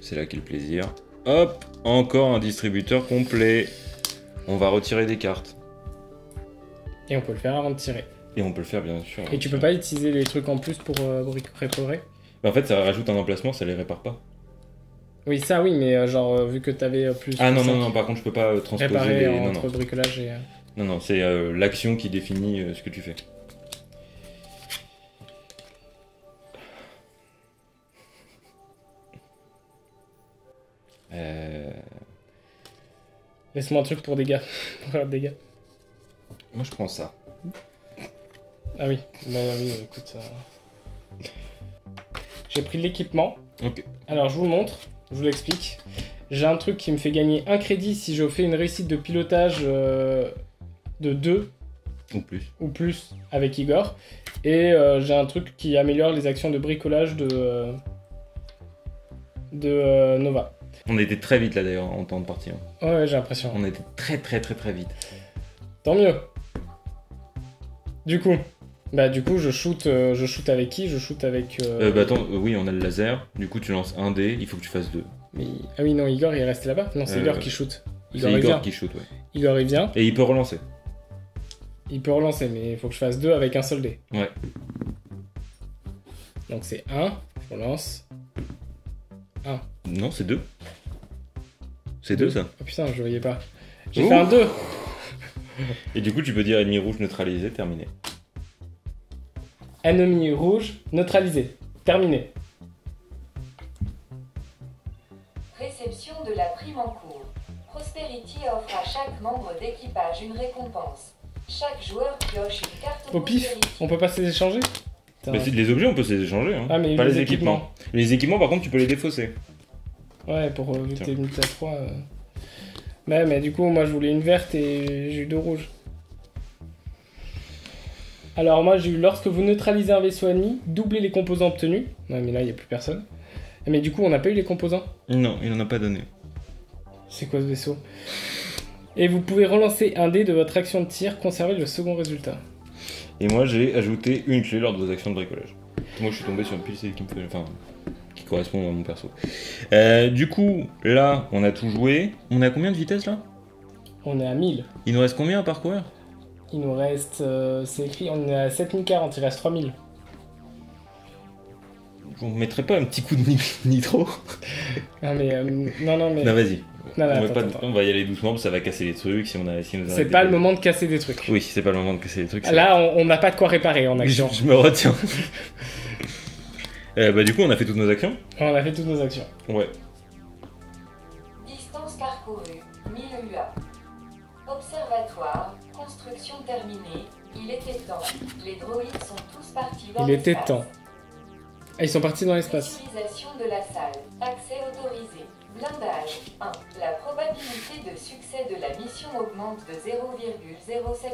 c'est là qu'est le plaisir. Hop, encore un distributeur complet. On va retirer des cartes. Et on peut le faire avant de tirer. Et on peut le faire, bien sûr. Et tu peux pas utiliser les trucs en plus pour réparer? En fait, ça rajoute un emplacement, ça les répare pas. Oui, ça oui, mais genre, vu que t'avais plus... Ah non, par contre, je peux pas transposer réparer les... entre bricolage et... Non, c'est l'action qui définit ce que tu fais. Laisse-moi un truc pour dégâts. Pour faire dégâts. Moi, je prends ça. Ah oui, bah oui, écoute... J'ai pris l'équipement. Ok. Alors, je vous le montre, je vous l'explique. J'ai un truc qui me fait gagner un crédit si je fais une réussite de pilotage de 2 ou plus avec Igor. Et j'ai un truc qui améliore les actions de bricolage de Nova. On était très vite là d'ailleurs en temps de partie. Hein. Ouais, j'ai l'impression. On était très vite. Tant mieux. Du coup, je shoot avec qui? Je shoot avec... attends, oui, on a le laser. Du coup, tu lances un dé, il faut que tu fasses 2. Mais... Ah oui, non, Igor, il est resté là-bas. Non, c'est Igor qui shoot. C'est Igor qui shoot, ouais. Igor, il vient. Et il peut relancer. Il peut relancer, mais il faut que je fasse 2 avec un seul dé. Ouais. Donc c'est 1, je relance. 1. Non, c'est 2. C'est 2, ça. Oh putain, je voyais pas. J'ai fait un 2. Et du coup, tu peux dire ennemi rouge neutralisé, terminé. Ennemi rouge neutralisé, terminé. Réception de la prime en cours. Prosperity offre à chaque membre d'équipage une récompense. Chaque joueur pioche une carte Au pif, on peut pas se les échanger? Bah, les objets, on peut se les échanger. Hein. Ah, mais pas les équipements. Les équipements, par contre, tu peux les défausser. Ouais, pour vu que t'es multi à 3. Ouais, mais du coup, moi je voulais une verte et j'ai eu 2 rouges. Alors moi j'ai eu lorsque vous neutralisez un vaisseau ennemi, doublez les composants obtenus. Ouais, mais là il n'y a plus personne. Mais du coup on n'a pas eu les composants. Non, il en a pas donné. C'est quoi ce vaisseau? Et vous pouvez relancer un dé de votre action de tir, conserver le second résultat. Et moi j'ai ajouté une clé lors de vos actions de bricolage. Moi je suis tombé sur une pile qui me fait... Enfin, qui correspond à mon perso. Du coup, là, on a tout joué. On a combien de vitesse là? On est à 1000. Il nous reste combien à parcourir? Il nous reste, c'est écrit, on est à 7040, il reste 3000. On mettrait pas un petit coup de nitro? Non mais, non mais... Non vas-y. Non, On va y aller doucement, parce que ça va casser les trucs si on a... Si c'est pas le moment de casser des trucs. Oui, c'est pas le moment de casser les trucs. Là, on n'a pas de quoi réparer en action. Je me retiens. Du coup, on a fait toutes nos actions? On a fait toutes nos actions. Ouais. Distance parcourue, 1000 UA. Observatoire, construction terminée. Il était temps. Les droïdes sont tous partis dans l'espace. Il était temps. Ah, ils sont partis dans l'espace. Utilisation de la salle. Accès autorisé. Blindage 1. La probabilité de succès de la mission augmente de 0,07%.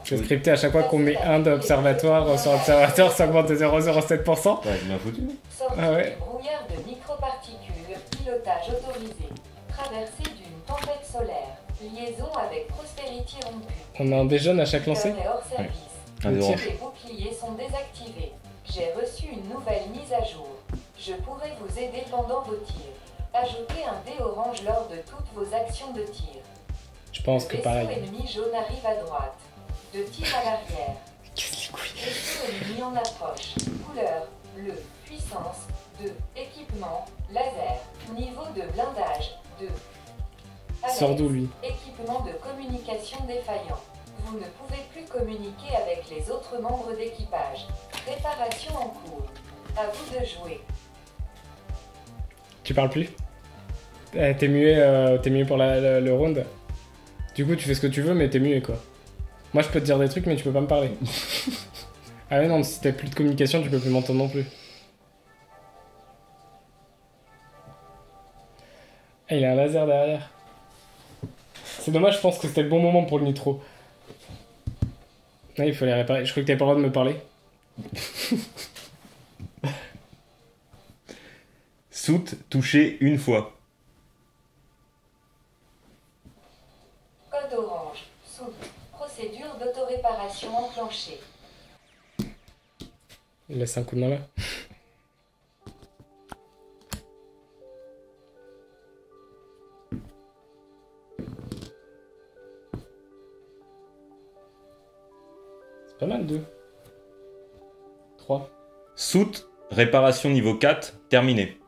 Je vais scripter à chaque fois qu'on met un d'observatoire sur l'observatoire, ça augmente de 0,07%. Ouais, il m'a foutu. Sortie Ah ouais. du brouillard de microparticules. Pilotage autorisé. Traversée d'une tempête solaire. Liaison avec Prosperity rompue. On a un des jeunes à chaque lancer. Cœur est hors service. Un Le des tir. Les boucliers sont désactivés. J'ai reçu une nouvelle mise à jour. Je pourrai vous aider pendant vos tirs. Ajoutez un dé orange lors de toutes vos actions de tir. Je pense que pareil. Vaisseau ennemi jaune arrive à droite. De tir à l'arrière. Vaisseau ennemi en approche. Couleur bleu. Puissance 2. Équipement laser. Niveau de blindage 2. Sort d'où lui? Équipement de communication défaillant. Vous ne pouvez plus communiquer avec les autres membres d'équipage. Réparation en cours. À vous de jouer. Tu parles plus? T'es muet pour le round. Du coup, tu fais ce que tu veux, mais t'es muet quoi. Moi, je peux te dire des trucs, mais tu peux pas me parler. Ah ouais, non, si t'as plus de communication, tu peux plus m'entendre non plus. Ah, il a un laser derrière. C'est dommage, je pense que c'était le bon moment pour le nitro. Ouais, il faut les réparer. Je crois que t'avais pas le droit de me parler. Soute touché une fois. Code orange. Sous. Procédure d'autoréparation enclenchée. Il laisse un coup de main là. C'est pas mal, 2. 3. Soute, réparation niveau 4, terminé.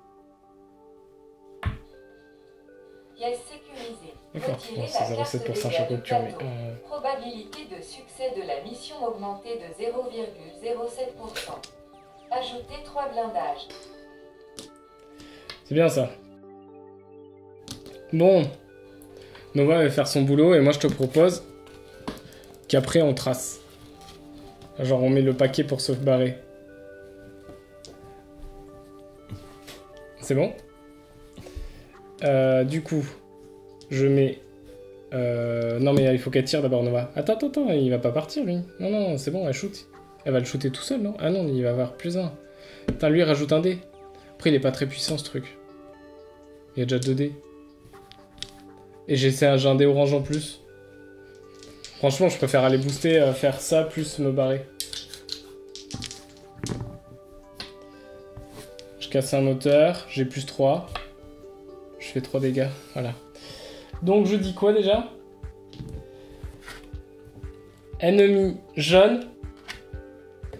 Pièce sécurisée. D'accord, Retirez bon, c'est la carte 0,7% dégâts chaque du coup de tuerie. plateau. Probabilité de succès de la mission augmentée de 0,07%. Ajoutez 3 blindages. C'est bien ça. Bon. Nova va faire son boulot et moi je te propose qu'après on trace. Genre on met le paquet pour se barrer. C'est bon? Du coup, je mets... Non mais il faut qu'elle tire d'abord Nova. Attends, il va pas partir lui. Non, c'est bon, elle shoot. Elle va le shooter tout seul, non? Ah non, il va avoir plus un. Putain, lui il rajoute un dé. Après il est pas très puissant ce truc. Il y a déjà 2 dés. Et j'ai un dé orange en plus. Franchement, je préfère aller booster, faire ça, plus me barrer. Je casse un moteur, j'ai plus 3. Je fais 3 dégâts, voilà. Donc je dis quoi déjà? Ennemi jaune.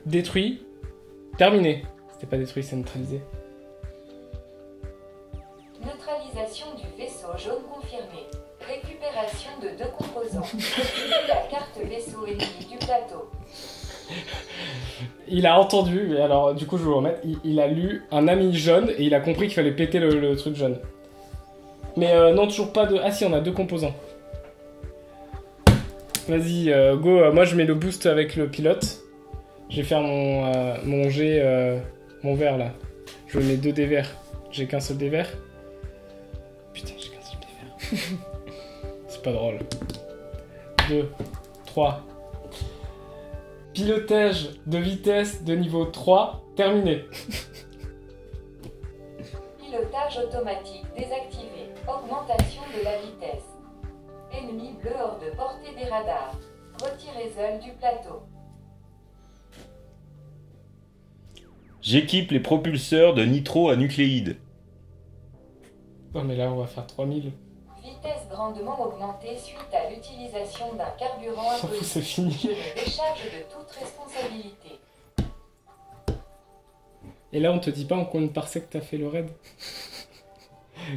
Détruit. Terminé. C'était pas détruit, c'est neutralisé. Neutralisation du vaisseau jaune confirmée. Récupération de 2 composants. Retirez la carte vaisseau ennemi du plateau. Il a entendu, et alors du coup je vais vous remettre, il a lu un ami jaune et il a compris qu'il fallait péter le truc jaune. Mais non, toujours pas de... Ah si, on a 2 composants. Vas-y, go, moi je mets le boost avec le pilote. Je vais faire mon jet, mon vert là. Je mets 2 dés verts. J'ai qu'un seul dé vert. Putain, j'ai qu'un seul dé vert. c'est pas drôle. 2, 3. Pilotage de vitesse de niveau 3, terminé. Pilotage automatique désactivé. Augmentation de la vitesse. Ennemi bleu hors de portée des radars. Retirez Zeul du plateau. J'équipe les propulseurs de nitro à nucléides. Non mais là on va faire 3000. Vitesse grandement augmentée suite à l'utilisation d'un carburant inconnu. C'est fini. Je me décharge de toute responsabilité. Et là on te dit pas en combien de parsecs t'as fait le raid.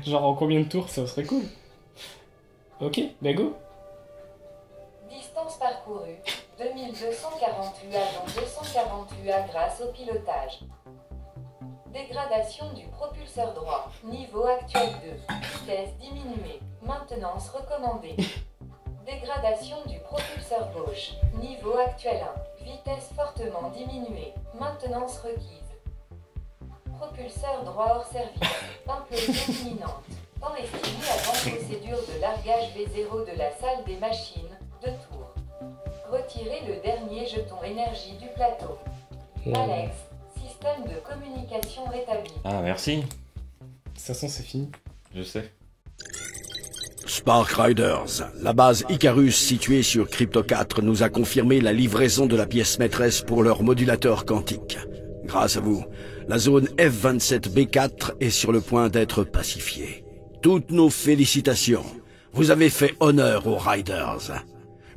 Genre en combien de tours, ça serait cool. Ok, bah go. Distance parcourue, 2240 UA dont 240 UA grâce au pilotage. Dégradation du propulseur droit, niveau actuel 2, vitesse diminuée, maintenance recommandée. Dégradation du propulseur gauche, niveau actuel 1, vitesse fortement diminuée, maintenance requise. Propulseur droit hors service, implosion imminente. Temps estimé avant procédure de largage V0 de la salle des machines, 2 tours. Retirez le dernier jeton énergie du plateau. Alex, système de communication rétabli. Ah, merci. De toute façon c'est fini. Je sais. Spark Riders, la base Icarus située sur Crypto 4 nous a confirmé la livraison de la pièce maîtresse pour leur modulateur quantique. Grâce à vous, la zone F27B4 est sur le point d'être pacifiée. Toutes nos félicitations. Vous avez fait honneur aux Riders.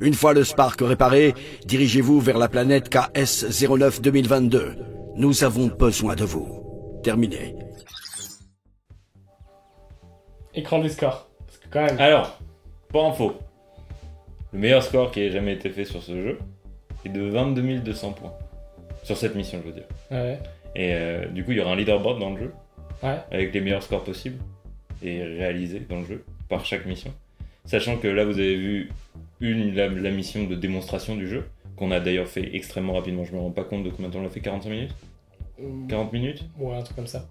Une fois le Spark réparé, dirigez-vous vers la planète KS-09 2022. Nous avons besoin de vous. Terminé. Écran des scores. Parce que quand même. Alors, pour info, le meilleur score qui ait jamais été fait sur ce jeu est de 22 200 points. Sur cette mission, je veux dire. Ouais. Et du coup, il y aura un leaderboard dans le jeu, Ouais. avec les meilleurs scores possibles, et réalisés dans le jeu, par chaque mission. Sachant que là, vous avez vu la mission de démonstration du jeu, qu'on a d'ailleurs fait extrêmement rapidement. Je me rends pas compte de combien de temps on l'a fait, 45 minutes 40 minutes Ouais, un truc comme ça.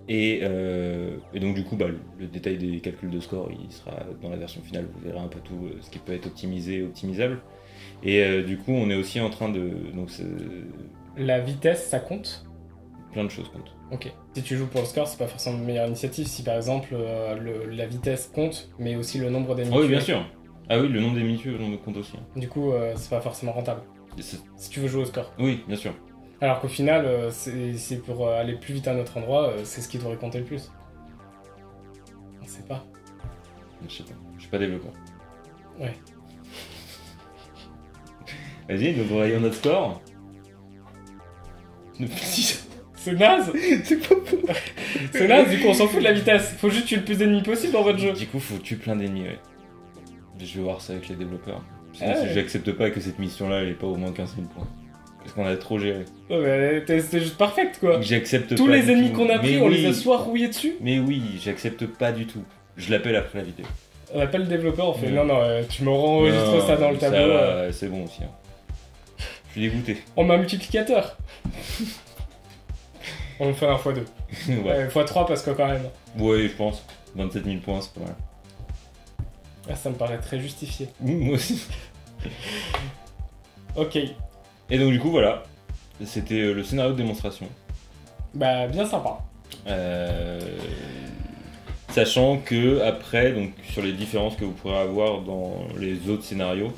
Et donc du coup, bah, le détail des calculs de score, il sera dans la version finale. Vous verrez un peu tout ce qui peut être optimisé, optimisable. Et du coup, on est aussi en train de... Donc La vitesse, ça compte? plein de choses comptent. Ok. Si tu joues pour le score, c'est pas forcément une meilleure initiative. Si par exemple la vitesse compte, mais aussi le nombre d'ennemis Ah oui, tués. bien sûr. Ah oui, le nombre d'ennemis tués compte aussi. Du coup, c'est pas forcément rentable. Si tu veux jouer au score. Oui, bien sûr. Alors qu'au final, c'est pour aller plus vite à un autre endroit, c'est ce qui devrait compter le plus. On sait pas. Je sais pas. Je suis pas développeur. Ouais. Vas-y, donc voyons notre score. C'est naze. C'est naze, du coup on s'en fout de la vitesse. Faut juste tuer le plus d'ennemis possible dans votre jeu. Du coup, faut tuer plein d'ennemis, ouais. Je vais voir ça avec les développeurs. Sinon, Ah ouais. si j'accepte pas que cette mission-là, elle est pas au moins 15 000 points. Parce qu'on a trop géré. Ouais, mais c'était juste parfait quoi. J'accepte pas. Tous les du ennemis tout. qu'on a pris, Mais on oui. les a soit rouillés dessus. Mais oui, j'accepte pas du tout. Je l'appelle après la vidéo. On appelle le développeur, on fait Non. non, tu me renregistres Non, ça dans le tableau. va, c'est bon aussi. Hein. Je suis dégoûté. On met un multiplicateur. On fait un x2. Ouais. x3 parce que quand même. Ouais, je pense. 27 000 points, c'est pas mal. Ah, ça me paraît très justifié. Moi aussi. Ok. Et donc du coup, voilà. C'était le scénario de démonstration. Bah, bien sympa. Sachant que après, donc sur les différences que vous pourrez avoir dans les autres scénarios,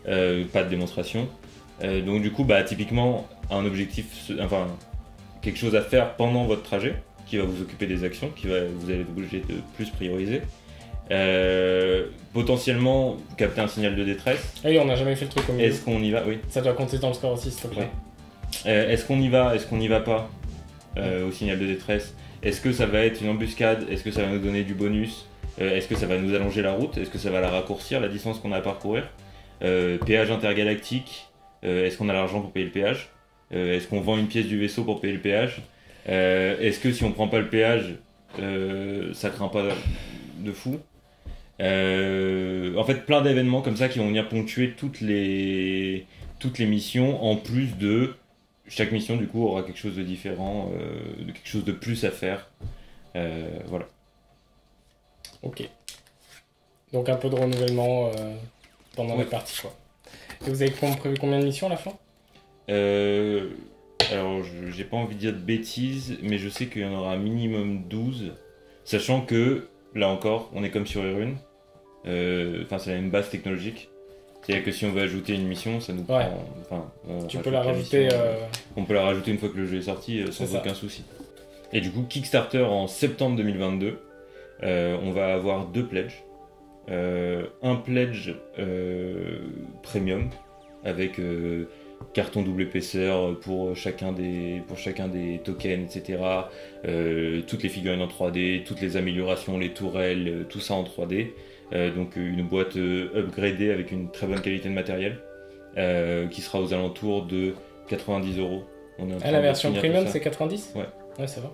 pas de démonstration. Donc du coup, bah typiquement un objectif, enfin quelque chose à faire pendant votre trajet, qui va vous occuper des actions, vous allez être obligé de plus prioriser. Potentiellement capter un signal de détresse. Ah oui, on n'a jamais fait le truc au milieu. Est-ce qu'on y va? Oui. Ça doit compter dans le score aussi, s'il te plaît. Est-ce qu'on y va? Est-ce qu'on n'y va pas au signal de détresse? Est-ce que ça va être une embuscade? Est-ce que ça va nous donner du bonus? Est-ce que ça va nous allonger la route? Est-ce que ça va la raccourcir, la distance qu'on a à parcourir? Péage intergalactique, est-ce qu'on a l'argent pour payer le péage? Est-ce qu'on vend une pièce du vaisseau pour payer le péage? Est-ce que si on prend pas le péage, ça craint pas de fou? En fait, plein d'événements comme ça qui vont venir ponctuer toutes les missions, en plus de... Chaque mission, du coup, aura quelque chose de différent, quelque chose de plus à faire. Voilà. Ok. Donc un peu de renouvellement pendant Ouais. les parties, quoi. Et vous avez prévu combien de missions à la fin? Alors, j'ai pas envie de dire de bêtises, mais je sais qu'il y en aura un minimum 12, sachant que, là encore, on est comme sur Irune. Enfin, c'est une base technologique. C'est-à-dire que si on veut ajouter une mission, ça nous Ouais. prend... Enfin, Tu rajoute peux la rajouter... mission, on peut la rajouter une fois que le jeu est sorti, C'est sans ça. aucun souci. Et du coup, Kickstarter en septembre 2022, on va avoir 2 pledges. Un pledge premium, avec carton double épaisseur pour chacun des tokens, etc. Toutes les figurines en 3D, toutes les améliorations, les tourelles, tout ça en 3D. Donc une boîte upgradée avec une très bonne qualité de matériel, qui sera aux alentours de 90€. On est en train la de version finir tout premium, ça. c'est 90? Ouais. Ouais, ça va.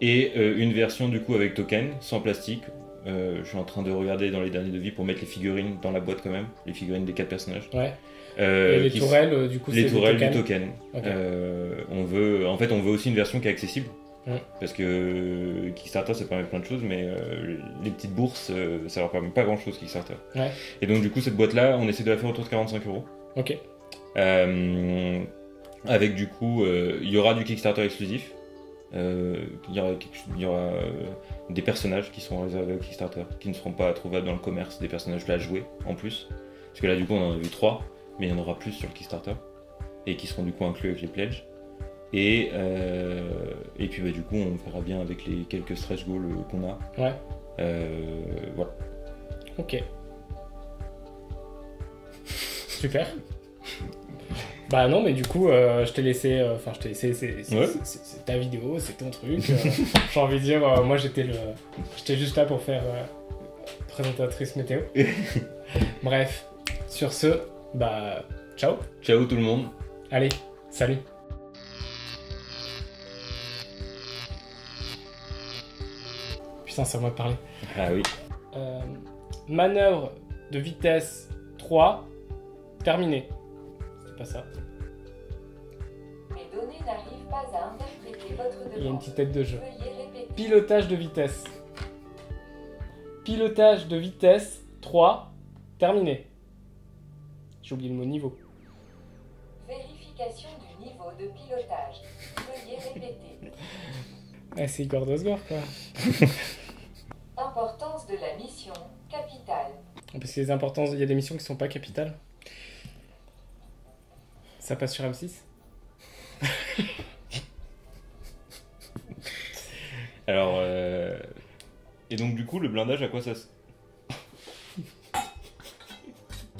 Et une version du coup avec token, sans plastique. Je suis en train de regarder dans les derniers devis pour mettre les figurines dans la boîte quand même, les figurines des 4 personnages. Ouais. Et les qui tourelles, du coup, c'est Les des tourelles du tokens. token. Ok. On veut aussi une version qui est accessible. Ouais. Parce que Kickstarter ça permet plein de choses, mais les petites bourses ça leur permet pas grand chose Kickstarter. Ouais. Et donc du coup cette boîte là on essaie de la faire autour de 45€. Ok. Avec du coup il y aura du Kickstarter exclusif. Il y aura des personnages qui seront réservés au Kickstarter, qui ne seront pas trouvables dans le commerce, des personnages là à jouer en plus. Parce que là du coup on en a vu 3, mais il y en aura plus sur le Kickstarter. Et qui seront du coup inclus avec les pledges. Et puis bah, du coup on verra bien avec les quelques stretch goals qu'on a. Ouais. Voilà. Ok. Super. Bah non, mais du coup, je t'ai laissé... Enfin, je t'ai laissé... Ouais. C'est ta vidéo, c'est ton truc. J'ai envie de dire, moi, j'étais juste là pour faire présentatrice météo. Bref, sur ce, bah, ciao. Ciao tout le monde. Allez, salut. Putain, c'est à moi de parler. Ah oui. Manœuvre de vitesse 3, terminé. C'est pas ça. Mes données n'arrivent pas à interpréter votre demande. Il y a une petite tête de jeu. Veuillez répéter. Pilotage de vitesse. Pilotage de vitesse 3, terminé. J'ai oublié le mot niveau. Vérification du niveau de pilotage. Veuillez répéter. Ah, c'est Igor Dosgor, quoi. Importance de la mission, capitale. Parce que les importances, il y a des missions qui sont pas capitales. Ça passe sur M6. Alors, et donc du coup, le blindage, à quoi ça se...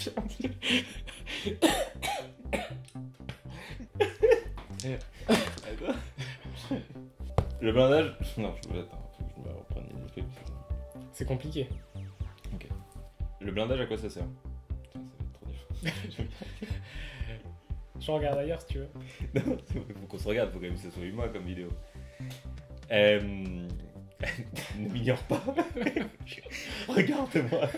À quoi Le blindage... Non, attends, faut que je me reprenne les trucs. C'est compliqué. Le blindage, à quoi ça sert? Putain, ça va être trop dur. Je regarde ailleurs si tu veux. Non, faut qu'on se regarde, faut quand même que ça soit moi comme vidéo. Ne m'ignore pas. Regarde-moi.